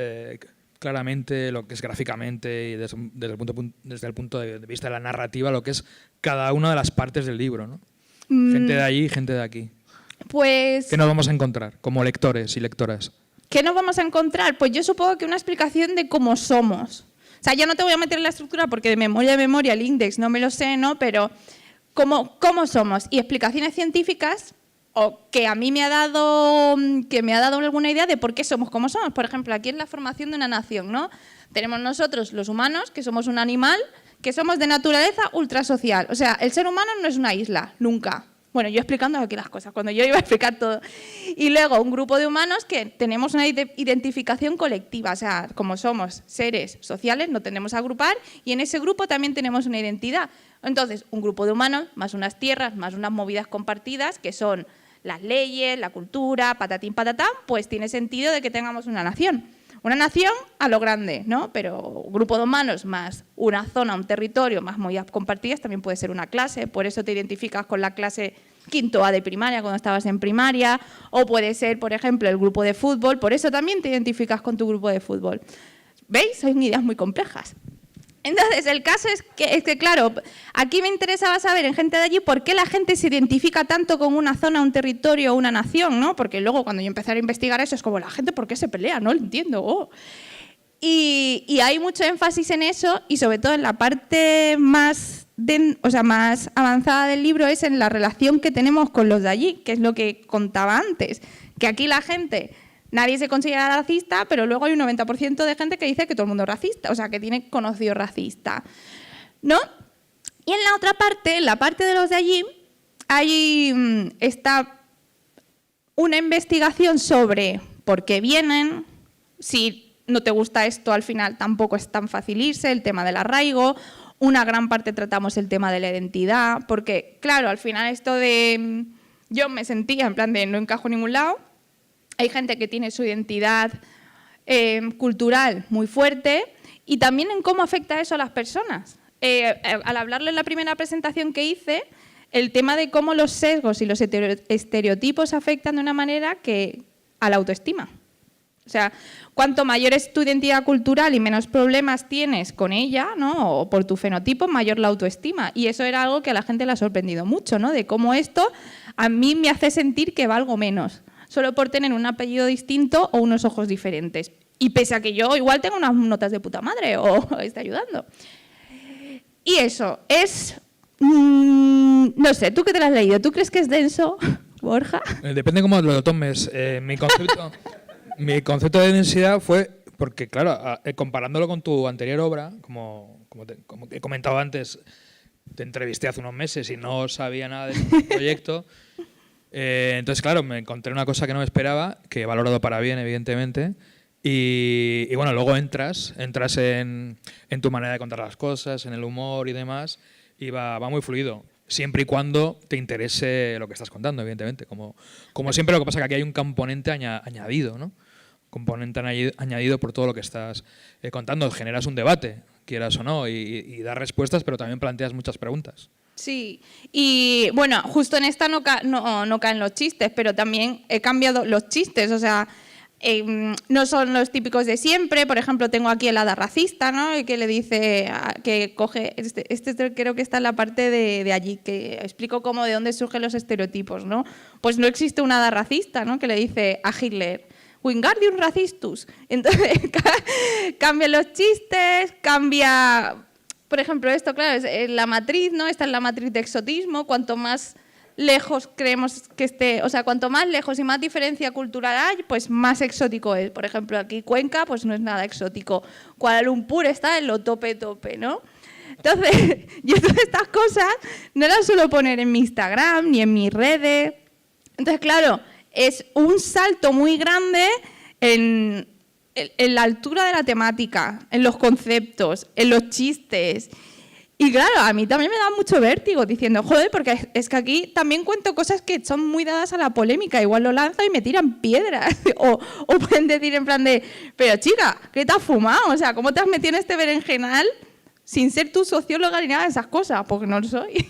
[SPEAKER 2] claramente lo que es gráficamente y desde el punto de vista de la narrativa, lo que es cada una de las partes del libro, ¿no? Gente de allí y gente de aquí.
[SPEAKER 6] Pues...
[SPEAKER 2] ¿Qué nos vamos a encontrar como lectores y lectoras?
[SPEAKER 6] ¿Qué nos vamos a encontrar? Pues yo supongo que una explicación de cómo somos. O sea, yo no te voy a meter en la estructura porque de memoria el índice no me lo sé, ¿no? Pero cómo somos y explicaciones científicas o que a mí me ha dado alguna idea de por qué somos como somos. Por ejemplo, aquí en la formación de una nación, ¿no? Tenemos nosotros, los humanos, que somos un animal, que somos de naturaleza ultrasocial. O sea, el ser humano no es una isla, nunca. Bueno, yo explicando aquí las cosas, cuando yo iba a explicar todo. Y luego un grupo de humanos que tenemos una identificación colectiva, o sea, como somos seres sociales, nos tendemos a agrupar y en ese grupo también tenemos una identidad. Entonces, un grupo de humanos, más unas tierras, más unas movidas compartidas, que son las leyes, la cultura, patatín, patatán, pues tiene sentido de que tengamos una nación. Una nación a lo grande, ¿no? Pero un grupo de humanos más una zona, un territorio, más movidas compartidas, también puede ser una clase. Por eso te identificas con la clase quinto A de primaria cuando estabas en primaria. O puede ser, por ejemplo, el grupo de fútbol. Por eso también te identificas con tu grupo de fútbol. ¿Veis? Son ideas muy complejas. Entonces, el caso es que, claro, aquí me interesaba saber en gente de allí por qué la gente se identifica tanto con una zona, un territorio o una nación, ¿no? Porque luego cuando yo empecé a investigar eso es como la gente, ¿por qué se pelea? No lo entiendo. Oh. Y hay mucho énfasis en eso y sobre todo en la parte más avanzada del libro es en la relación que tenemos con los de allí, que es lo que contaba antes, que aquí la gente... Nadie se considera racista, pero luego hay un 90% de gente que dice que todo el mundo es racista, o sea, que tiene conocido racista, ¿no? Y en la otra parte, en la parte de los de allí, está una investigación sobre por qué vienen, si no te gusta esto, al final tampoco es tan fácil irse, el tema del arraigo, una gran parte tratamos el tema de la identidad, porque, claro, al final esto de... Yo me sentía en plan de no encajo en ningún lado. Hay gente que tiene su identidad cultural muy fuerte y también en cómo afecta eso a las personas. Al hablarle en la primera presentación que hice, el tema de cómo los sesgos y los estereotipos afectan de una manera que a la autoestima. O sea, cuanto mayor es tu identidad cultural y menos problemas tienes con ella, ¿no? O por tu fenotipo, mayor la autoestima. Y eso era algo que a la gente le ha sorprendido mucho, ¿no? De cómo esto a mí me hace sentir que valgo menos, solo por tener un apellido distinto o unos ojos diferentes. Y pese a que yo igual tengo unas notas de puta madre o está ayudando. Y eso es... no sé, ¿tú qué te lo has leído? ¿Tú crees que es denso, Borja?
[SPEAKER 2] Depende cómo lo tomes. Mi concepto de densidad fue... Porque, claro, comparándolo con tu anterior obra, como he comentado antes, te entrevisté hace unos meses y no sabía nada del proyecto... entonces, claro, me encontré una cosa que no me esperaba, que he valorado para bien, evidentemente, y bueno, luego entras en tu manera de contar las cosas, en el humor y demás, y va muy fluido, siempre y cuando te interese lo que estás contando, evidentemente. Como siempre, lo que pasa es que aquí hay un componente añadido, ¿no? Componente añadido por todo lo que estás contando. Generas un debate, quieras o no, y das respuestas, pero también planteas muchas preguntas.
[SPEAKER 6] Sí, y bueno, justo en esta no caen los chistes, pero también he cambiado los chistes, o sea, no son los típicos de siempre. Por ejemplo, tengo aquí el hada racista, ¿no? Que le dice, que coge, este creo que está en la parte de allí, que explico cómo de dónde surgen los estereotipos, ¿no? Pues no existe un hada racista, ¿no? Que le dice a Hitler, Wingardium Racistus. Entonces cambia los chistes, cambia... Por ejemplo, esto, claro, es la matriz, ¿no? Esta es la matriz de exotismo. Cuanto más lejos creemos que esté, o sea, cuanto más lejos y más diferencia cultural hay, pues más exótico es. Por ejemplo, aquí Cuenca, pues no es nada exótico. Kuala Lumpur está en lo tope, ¿no? Entonces, yo todas estas cosas no las suelo poner en mi Instagram ni en mis redes. Entonces, claro, es un salto muy grande en la altura de la temática, en los conceptos, en los chistes. Y claro, a mí también me da mucho vértigo diciendo, joder, porque es que aquí también cuento cosas que son muy dadas a la polémica. Igual lo lanzo y me tiran piedras. O pueden decir en plan de, pero chica, ¿qué te has fumado? O sea, ¿cómo te has metido en este berenjenal sin ser tú socióloga ni nada de esas cosas? Porque no lo soy.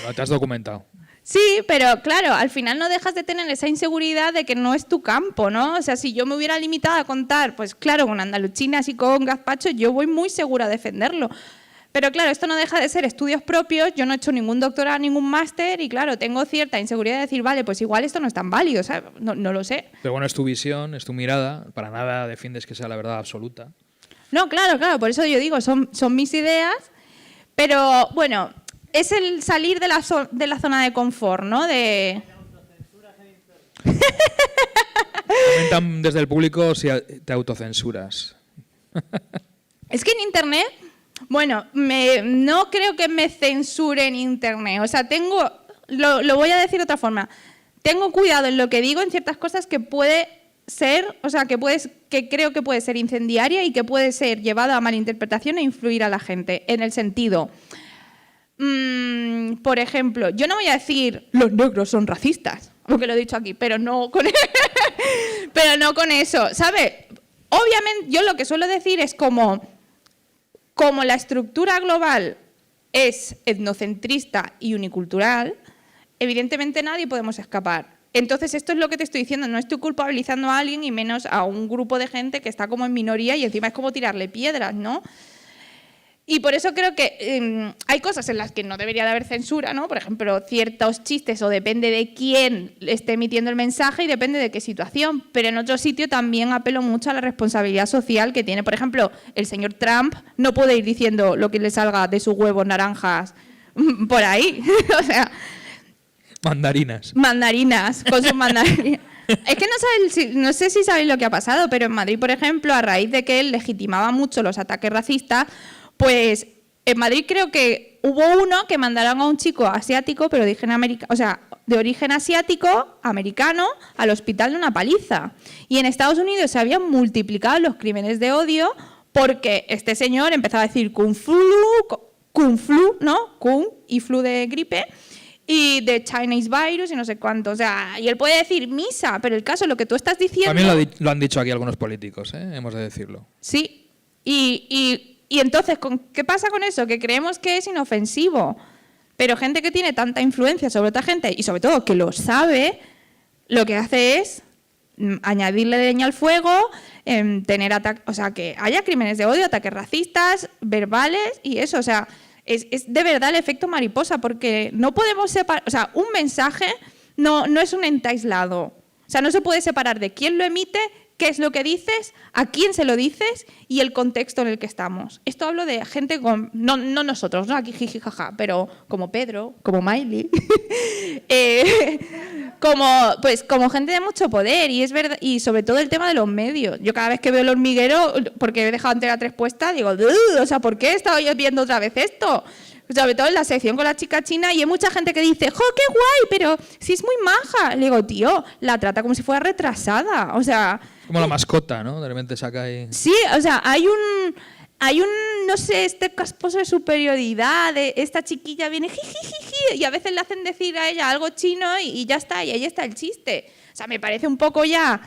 [SPEAKER 2] Bueno, te has documentado.
[SPEAKER 6] Sí, pero claro, al final no dejas de tener esa inseguridad de que no es tu campo, ¿no? O sea, si yo me hubiera limitado a contar, pues claro, con andaluchinas y con gazpacho, yo voy muy segura a defenderlo. Pero claro, esto no deja de ser estudios propios, yo no he hecho ningún doctorado, ningún máster y claro, tengo cierta inseguridad de decir, vale, pues igual esto no es tan válido, ¿sabes? No lo sé.
[SPEAKER 2] Pero bueno, es tu visión, es tu mirada, para nada defiendes que sea la verdad absoluta.
[SPEAKER 6] No, claro, por eso yo digo, son mis ideas, pero bueno... Es el salir de la zona de confort, ¿no?
[SPEAKER 2] Comentan desde el público si te autocensuras.
[SPEAKER 6] Es que en Internet, bueno, no creo que me censure en Internet. O sea, lo voy a decir de otra forma. Tengo cuidado en lo que digo en ciertas cosas que puede ser, o sea, que creo que puede ser incendiaria y que puede ser llevada a malinterpretación e influir a la gente. En el sentido... por ejemplo, yo no voy a decir los negros son racistas, porque lo he dicho aquí, pero no con eso, ¿sabes? Obviamente, yo lo que suelo decir es como la estructura global es etnocentrista y unicultural, evidentemente nadie podemos escapar. Entonces, esto es lo que te estoy diciendo, no estoy culpabilizando a alguien y menos a un grupo de gente que está como en minoría y encima es como tirarle piedras, ¿no? Y por eso creo que hay cosas en las que no debería de haber censura, ¿no? Por ejemplo, ciertos chistes, o depende de quién esté emitiendo el mensaje y depende de qué situación. Pero en otro sitio también apelo mucho a la responsabilidad social que tiene. Por ejemplo, el señor Trump no puede ir diciendo lo que le salga de sus huevos naranjas por ahí. O sea...
[SPEAKER 2] Mandarinas,
[SPEAKER 6] con sus mandarinas. Es que no sé si sabéis lo que ha pasado, pero en Madrid, por ejemplo, a raíz de que él legitimaba mucho los ataques racistas, pues en Madrid creo que hubo uno que mandaron a un chico asiático, pero de origen asiático, americano, al hospital de una paliza. Y en Estados Unidos se habían multiplicado los crímenes de odio porque este señor empezaba a decir kung flu, ¿no? Kung y flu de gripe. Y de Chinese virus y no sé cuánto. O sea, y él puede decir misa, pero el caso, lo que tú estás diciendo...
[SPEAKER 2] También lo han dicho aquí algunos políticos, hemos de decirlo.
[SPEAKER 6] Sí, y entonces, ¿qué pasa con eso? Que creemos que es inofensivo, pero gente que tiene tanta influencia sobre otra gente y sobre todo que lo sabe, lo que hace es añadirle leña al fuego, o sea, que haya crímenes de odio, ataques racistas, verbales y eso, o sea, es de verdad el efecto mariposa, porque no podemos separar, o sea, un mensaje no es un ente aislado, o sea, no se puede separar de quién lo emite, qué es lo que dices, a quién se lo dices y el contexto en el que estamos. Esto hablo de gente con... No nosotros, ¿no? Aquí jiji, jaja, pero como Pedro, como Miley, como gente de mucho poder y es verdad, y sobre todo el tema de los medios. Yo cada vez que veo El Hormiguero, porque he dejado Antena 3 puesta, digo, o sea, ¿por qué he estado yo viendo otra vez esto? Sobre todo en la sección con la chica china, y hay mucha gente que dice, ¡jo, qué guay! Pero si es muy maja. Le digo, tío, la trata como si fuera retrasada. O sea...
[SPEAKER 2] Como la mascota, ¿no? De repente saca ahí...
[SPEAKER 6] Sí, o sea, hay un, no sé, este casposo de superioridad, de esta chiquilla viene jijijiji, y a veces le hacen decir a ella algo chino y ya está, y ahí está el chiste. O sea, me parece un poco ya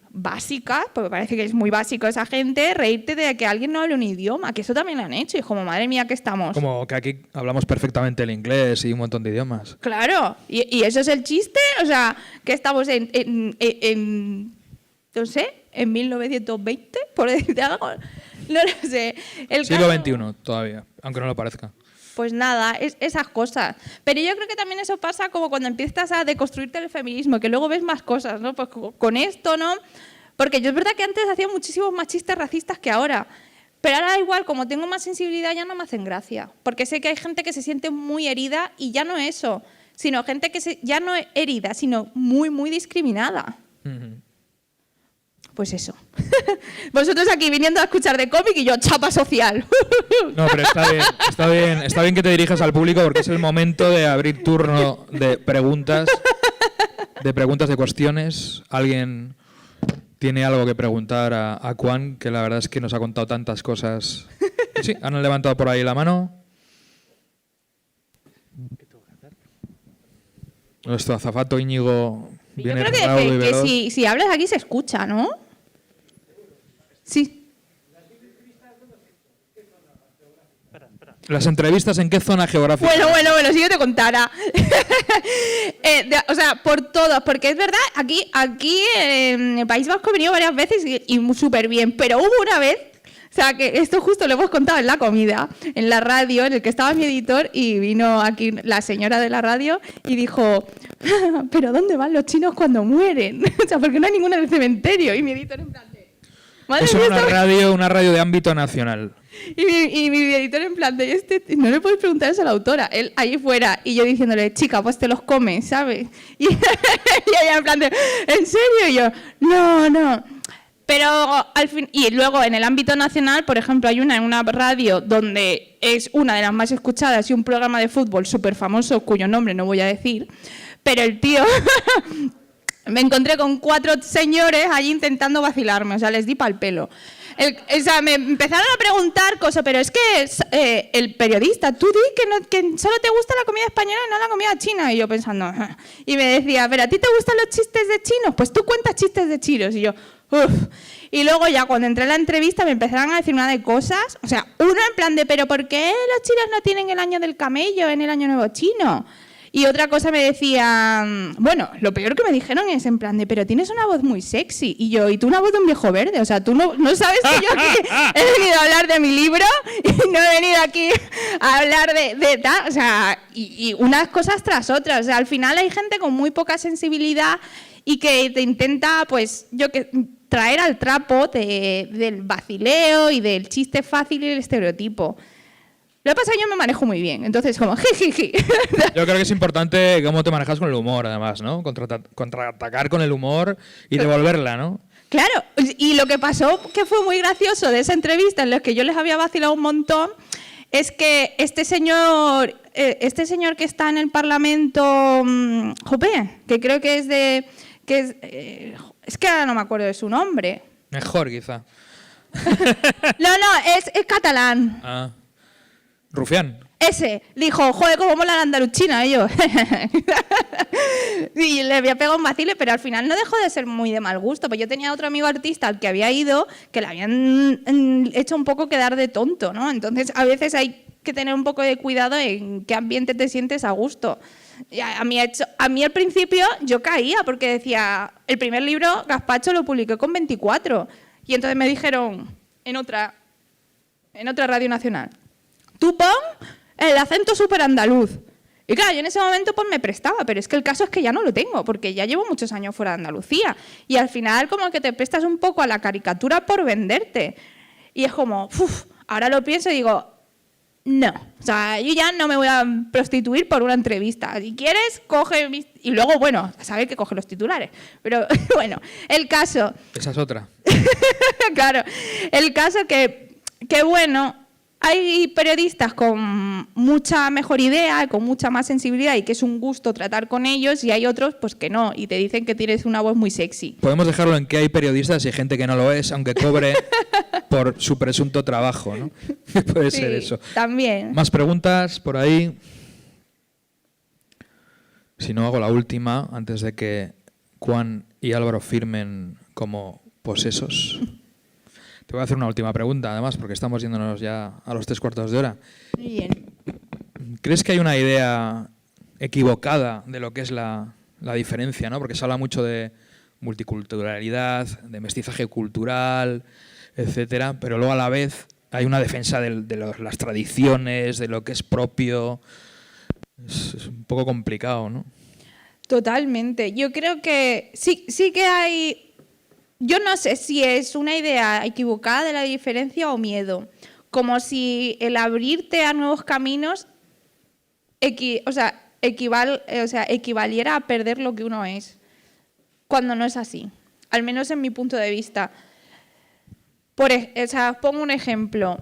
[SPEAKER 6] básicas, porque parece que es muy básico esa gente, reírte de que alguien no hable un idioma, que eso también lo han hecho, y es como, madre mía, que estamos.
[SPEAKER 2] Como que aquí hablamos perfectamente el inglés y un montón de idiomas.
[SPEAKER 6] Claro, y eso es el chiste, o sea, que estamos no sé, en 1920, por decirte algo, no lo sé.
[SPEAKER 2] Siglo XXI todavía, aunque no lo parezca.
[SPEAKER 6] Pues nada, esas cosas. Pero yo creo que también eso pasa como cuando empiezas a deconstruirte el feminismo, que luego ves más cosas, ¿no? Pues con esto, ¿no? Porque yo es verdad que antes hacía muchísimos más chistes racistas que ahora. Pero ahora igual, como tengo más sensibilidad, ya no me hacen gracia. Porque sé que hay gente que se siente muy herida y ya no eso, sino gente que ya no es herida, sino muy, muy discriminada. Pues eso. Vosotros aquí viniendo a escuchar de cómic y yo chapa social.
[SPEAKER 2] No, pero está bien que te dirijas al público porque es el momento de abrir turno de preguntas, de cuestiones. Alguien tiene algo que preguntar a Juan, que la verdad es que nos ha contado tantas cosas. Sí, han levantado por ahí la mano. Nuestro azafato Íñigo viene
[SPEAKER 6] yo creo
[SPEAKER 2] raudo y veloz.
[SPEAKER 6] que si hablas aquí se escucha, ¿no? Sí.
[SPEAKER 2] ¿Las entrevistas en qué zona geográfica?
[SPEAKER 6] Bueno, si yo te contara. O sea, por todos, porque es verdad, aquí en el País Vasco he venido varias veces y súper bien, pero hubo una vez, o sea, que esto justo lo hemos contado en la comida, en la radio, en el que estaba mi editor, y vino aquí la señora de la radio y dijo, ¿pero dónde van los chinos cuando mueren? O sea, porque no hay ninguna en el cementerio. Y mi editor en plan de...
[SPEAKER 2] Es una radio de ámbito nacional.
[SPEAKER 6] Y mi editor en plan de, no le puedes preguntar eso a la autora, él ahí fuera, y yo diciéndole, chica, pues te los comes, ¿sabes? Y ella en plan de, ¿en serio? Y yo, no. Pero al fin, y luego en el ámbito nacional, por ejemplo, hay en una radio donde es una de las más escuchadas y un programa de fútbol súper famoso, cuyo nombre no voy a decir, pero el tío... Me encontré con 4 señores allí intentando vacilarme, o sea, les di pa'l pelo. O sea, me empezaron a preguntar cosas, pero es que el periodista, tú di que solo te gusta la comida española y no la comida china. Y yo pensando, y me decía, pero ¿a ti te gustan los chistes de chinos? Pues tú cuentas chistes de chinos. Y yo, uff. Y luego ya cuando entré en la entrevista me empezaron a decir una de cosas, o sea, uno en plan de, pero ¿por qué los chinos no tienen el año del camello en el año nuevo chino? Y otra cosa me decían, bueno, lo peor que me dijeron es en plan de, pero tienes una voz muy sexy. Y yo, ¿y tú una voz de un viejo verde? O sea, tú no sabes que yo aquí he venido a hablar de mi libro y no he venido aquí a hablar de tal. O sea, y unas cosas tras otras. O sea, al final hay gente con muy poca sensibilidad y que te intenta, pues, traer al trapo del vacileo y del chiste fácil y el estereotipo. Lo que pasa es que yo me manejo muy bien, entonces como jijiji.
[SPEAKER 2] Yo creo que es importante cómo te manejas con el humor, además, ¿no? Contraatacar con el humor y devolverla, ¿no?
[SPEAKER 6] Claro, y lo que pasó, que fue muy gracioso de esa entrevista en la que yo les había vacilado un montón, es que este señor que está en el Parlamento, que creo que es de... es que ahora no me acuerdo de su nombre.
[SPEAKER 2] Mejor, quizá.
[SPEAKER 6] No, es catalán.
[SPEAKER 2] Ah. Rufián.
[SPEAKER 6] Ese dijo, joder, cómo mola la andaluchina. Y yo, y le había pegado un vacile, pero al final no dejó de ser muy de mal gusto. Pues yo tenía otro amigo artista al que había ido, que le habían hecho un poco quedar de tonto, ¿no? Entonces, a veces hay que tener un poco de cuidado en qué ambiente te sientes a gusto. Y a mí al principio yo caía, porque decía, el primer libro, Gazpacho, lo publiqué con 24. Y entonces me dijeron, en otra radio nacional, tú pon el acento súper andaluz. Y claro, yo en ese momento pues me prestaba, pero es que el caso es que ya no lo tengo, porque ya llevo muchos años fuera de Andalucía. Y al final como que te prestas un poco a la caricatura por venderte. Y es como, ahora lo pienso y digo, no. O sea, yo ya no me voy a prostituir por una entrevista. Si quieres, coge mis... Y luego, bueno, saber que coge los titulares. Pero bueno, el caso...
[SPEAKER 2] Esa es otra.
[SPEAKER 6] Claro, el caso que bueno... Hay periodistas con mucha mejor idea, con mucha más sensibilidad y que es un gusto tratar con ellos, y hay otros pues que no, y te dicen que tienes una voz muy sexy.
[SPEAKER 2] Podemos dejarlo en que hay periodistas y gente que no lo es, aunque cobre por su presunto trabajo, ¿no? Puede ser eso.
[SPEAKER 6] También.
[SPEAKER 2] ¿Más preguntas por ahí? Si no, hago la última, antes de que Juan y Álvaro firmen como posesos. Te voy a hacer una última pregunta, además, porque estamos yéndonos ya a los 3/4 de hora.
[SPEAKER 6] Muy bien.
[SPEAKER 2] ¿Crees que hay una idea equivocada de lo que es la diferencia, ¿no? Porque se habla mucho de multiculturalidad, de mestizaje cultural, etcétera, pero luego a la vez hay una defensa de las tradiciones, de lo que es propio. Es un poco complicado, ¿no?
[SPEAKER 6] Totalmente. Yo creo que sí que hay... Yo no sé si es una idea equivocada de la diferencia o miedo. Como si el abrirte a nuevos caminos equivaliera a perder lo que uno es. Cuando no es así. Al menos en mi punto de vista. Pongo un ejemplo.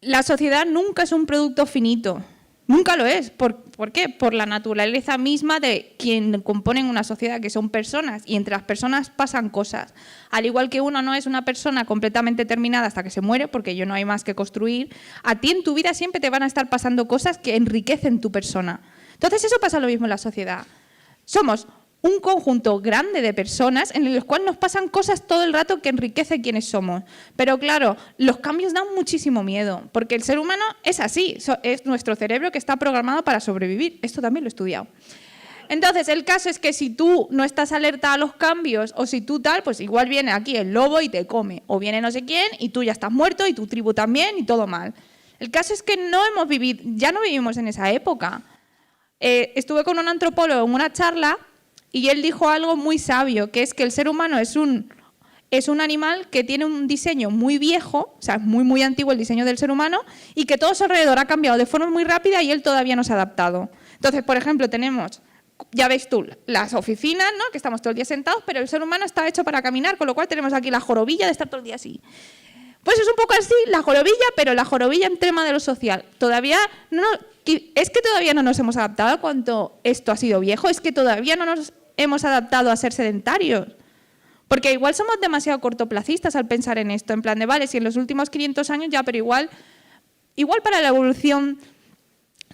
[SPEAKER 6] La sociedad nunca es un producto finito. Nunca lo es. ¿Por qué? Por la naturaleza misma de quien componen una sociedad, que son personas, y entre las personas pasan cosas. Al igual que uno no es una persona completamente terminada hasta que se muere, porque yo no hay más que construir, a ti en tu vida siempre te van a estar pasando cosas que enriquecen tu persona. Entonces eso pasa lo mismo en la sociedad. Somos un conjunto grande de personas en los cuales nos pasan cosas todo el rato que enriquece quiénes somos. Pero claro, los cambios dan muchísimo miedo, porque el ser humano es así, es nuestro cerebro que está programado para sobrevivir. Esto también lo he estudiado. Entonces, el caso es que si tú no estás alerta a los cambios, o si tú tal, pues igual viene aquí el lobo y te come, o viene no sé quién y tú ya estás muerto y tu tribu también y todo mal. El caso es que ya no vivimos en esa época. Estuve con un antropólogo en una charla y él dijo algo muy sabio, que es que el ser humano es un animal que tiene un diseño muy viejo, o sea, es muy, muy antiguo el diseño del ser humano, y que todo a su alrededor ha cambiado de forma muy rápida y él todavía no se ha adaptado. Entonces, por ejemplo, tenemos, ya ves tú, las oficinas, ¿no? Que estamos todo el día sentados, pero el ser humano está hecho para caminar, con lo cual tenemos aquí la jorobilla de estar todo el día así. Pues es un poco así, la jorobilla, pero la jorobilla en tema de lo social. Es que todavía no nos hemos adaptado a cuanto esto ha sido viejo, es que todavía no nos hemos adaptado a ser sedentarios. Porque igual somos demasiado cortoplacistas al pensar en esto, en plan de, vale, si en los últimos 500 años ya, pero igual para la evolución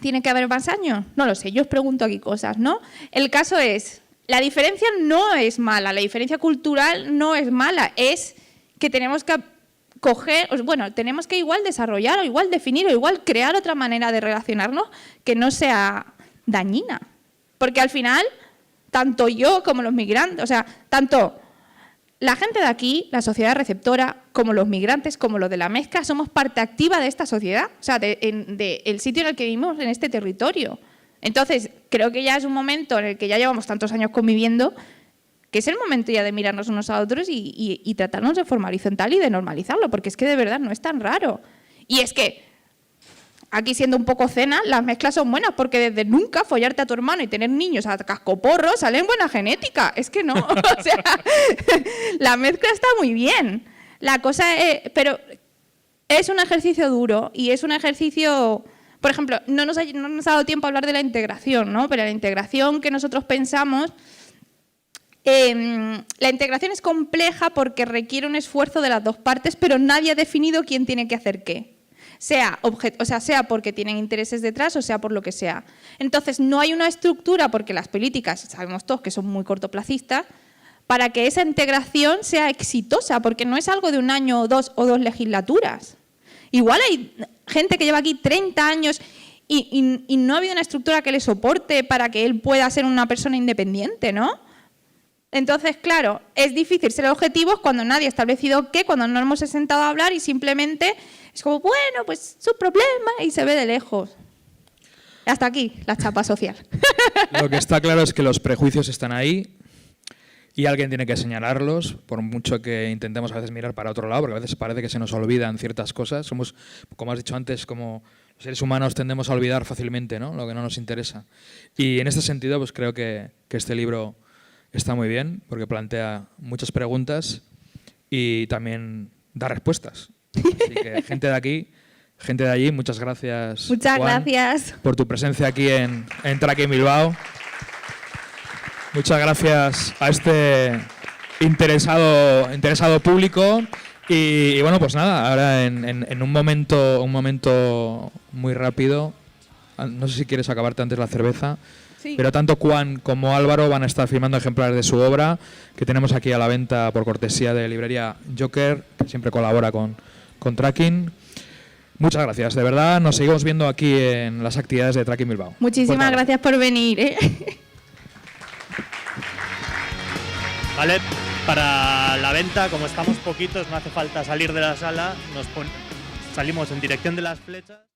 [SPEAKER 6] tiene que haber más años. No lo sé, yo os pregunto aquí cosas, ¿no? El caso es, la diferencia no es mala, la diferencia cultural no es mala, es que tenemos que tenemos que igual desarrollar o igual definir o igual crear otra manera de relacionarnos que no sea dañina. Porque al final, tanto yo como los migrantes, o sea, tanto la gente de aquí, la sociedad receptora, como los migrantes, como los de la mezcla, somos parte activa de esta sociedad, o sea, del sitio en el que vivimos, en este territorio. Entonces, creo que ya es un momento en el que ya llevamos tantos años conviviendo, que es el momento ya de mirarnos unos a otros y tratarnos de forma horizontal y de normalizarlo, porque es que de verdad no es tan raro. Y es que, aquí siendo un poco cena, las mezclas son buenas, porque desde nunca follarte a tu hermano y tener niños a cascoporro sale en buena genética. Es que no, o sea, la mezcla está muy bien. La cosa es, pero es un ejercicio duro y es un ejercicio... Por ejemplo, no nos ha dado tiempo a hablar de la integración, ¿no? Pero la integración que nosotros pensamos... la integración es compleja porque requiere un esfuerzo de las dos partes, pero nadie ha definido quién tiene que hacer qué. Sea porque tienen intereses detrás o sea por lo que sea. Entonces, no hay una estructura, porque las políticas, sabemos todos que son muy cortoplacistas, para que esa integración sea exitosa, porque no es algo de un año o dos legislaturas. Igual hay gente que lleva aquí 30 años y no ha habido una estructura que le soporte para que él pueda ser una persona independiente, ¿no? Entonces, claro, es difícil ser objetivos cuando nadie ha establecido qué, cuando no hemos sentado a hablar y simplemente es como, bueno, pues su problema y se ve de lejos. Hasta aquí, la chapa social.
[SPEAKER 2] Lo que está claro es que los prejuicios están ahí y alguien tiene que señalarlos, por mucho que intentemos a veces mirar para otro lado, porque a veces parece que se nos olvidan ciertas cosas. Somos, como has dicho antes, como los seres humanos tendemos a olvidar fácilmente, ¿no? Lo que no nos interesa. Y en este sentido, pues creo que este libro está muy bien, porque plantea muchas preguntas y también da respuestas. Así que gente de aquí, gente de allí, muchas gracias.
[SPEAKER 6] Muchas
[SPEAKER 2] Juan,
[SPEAKER 6] gracias
[SPEAKER 2] por tu presencia aquí en Tracking Bilbao. Muchas gracias a este interesado público. Y bueno, pues nada, ahora en un momento muy rápido, no sé si quieres acabarte antes la cerveza.
[SPEAKER 6] Sí.
[SPEAKER 2] pero tanto Juan como Álvaro van a estar firmando ejemplares de su obra, que tenemos aquí a la venta por cortesía de librería Joker, que siempre colabora con Tracking. Muchas gracias, de verdad. Nos seguimos viendo aquí en las actividades de Tracking Bilbao.
[SPEAKER 6] Muchísimas gracias por venir, ¿eh?
[SPEAKER 7] Vale, para la venta, como estamos poquitos, no hace falta salir de la sala, salimos en dirección de las flechas.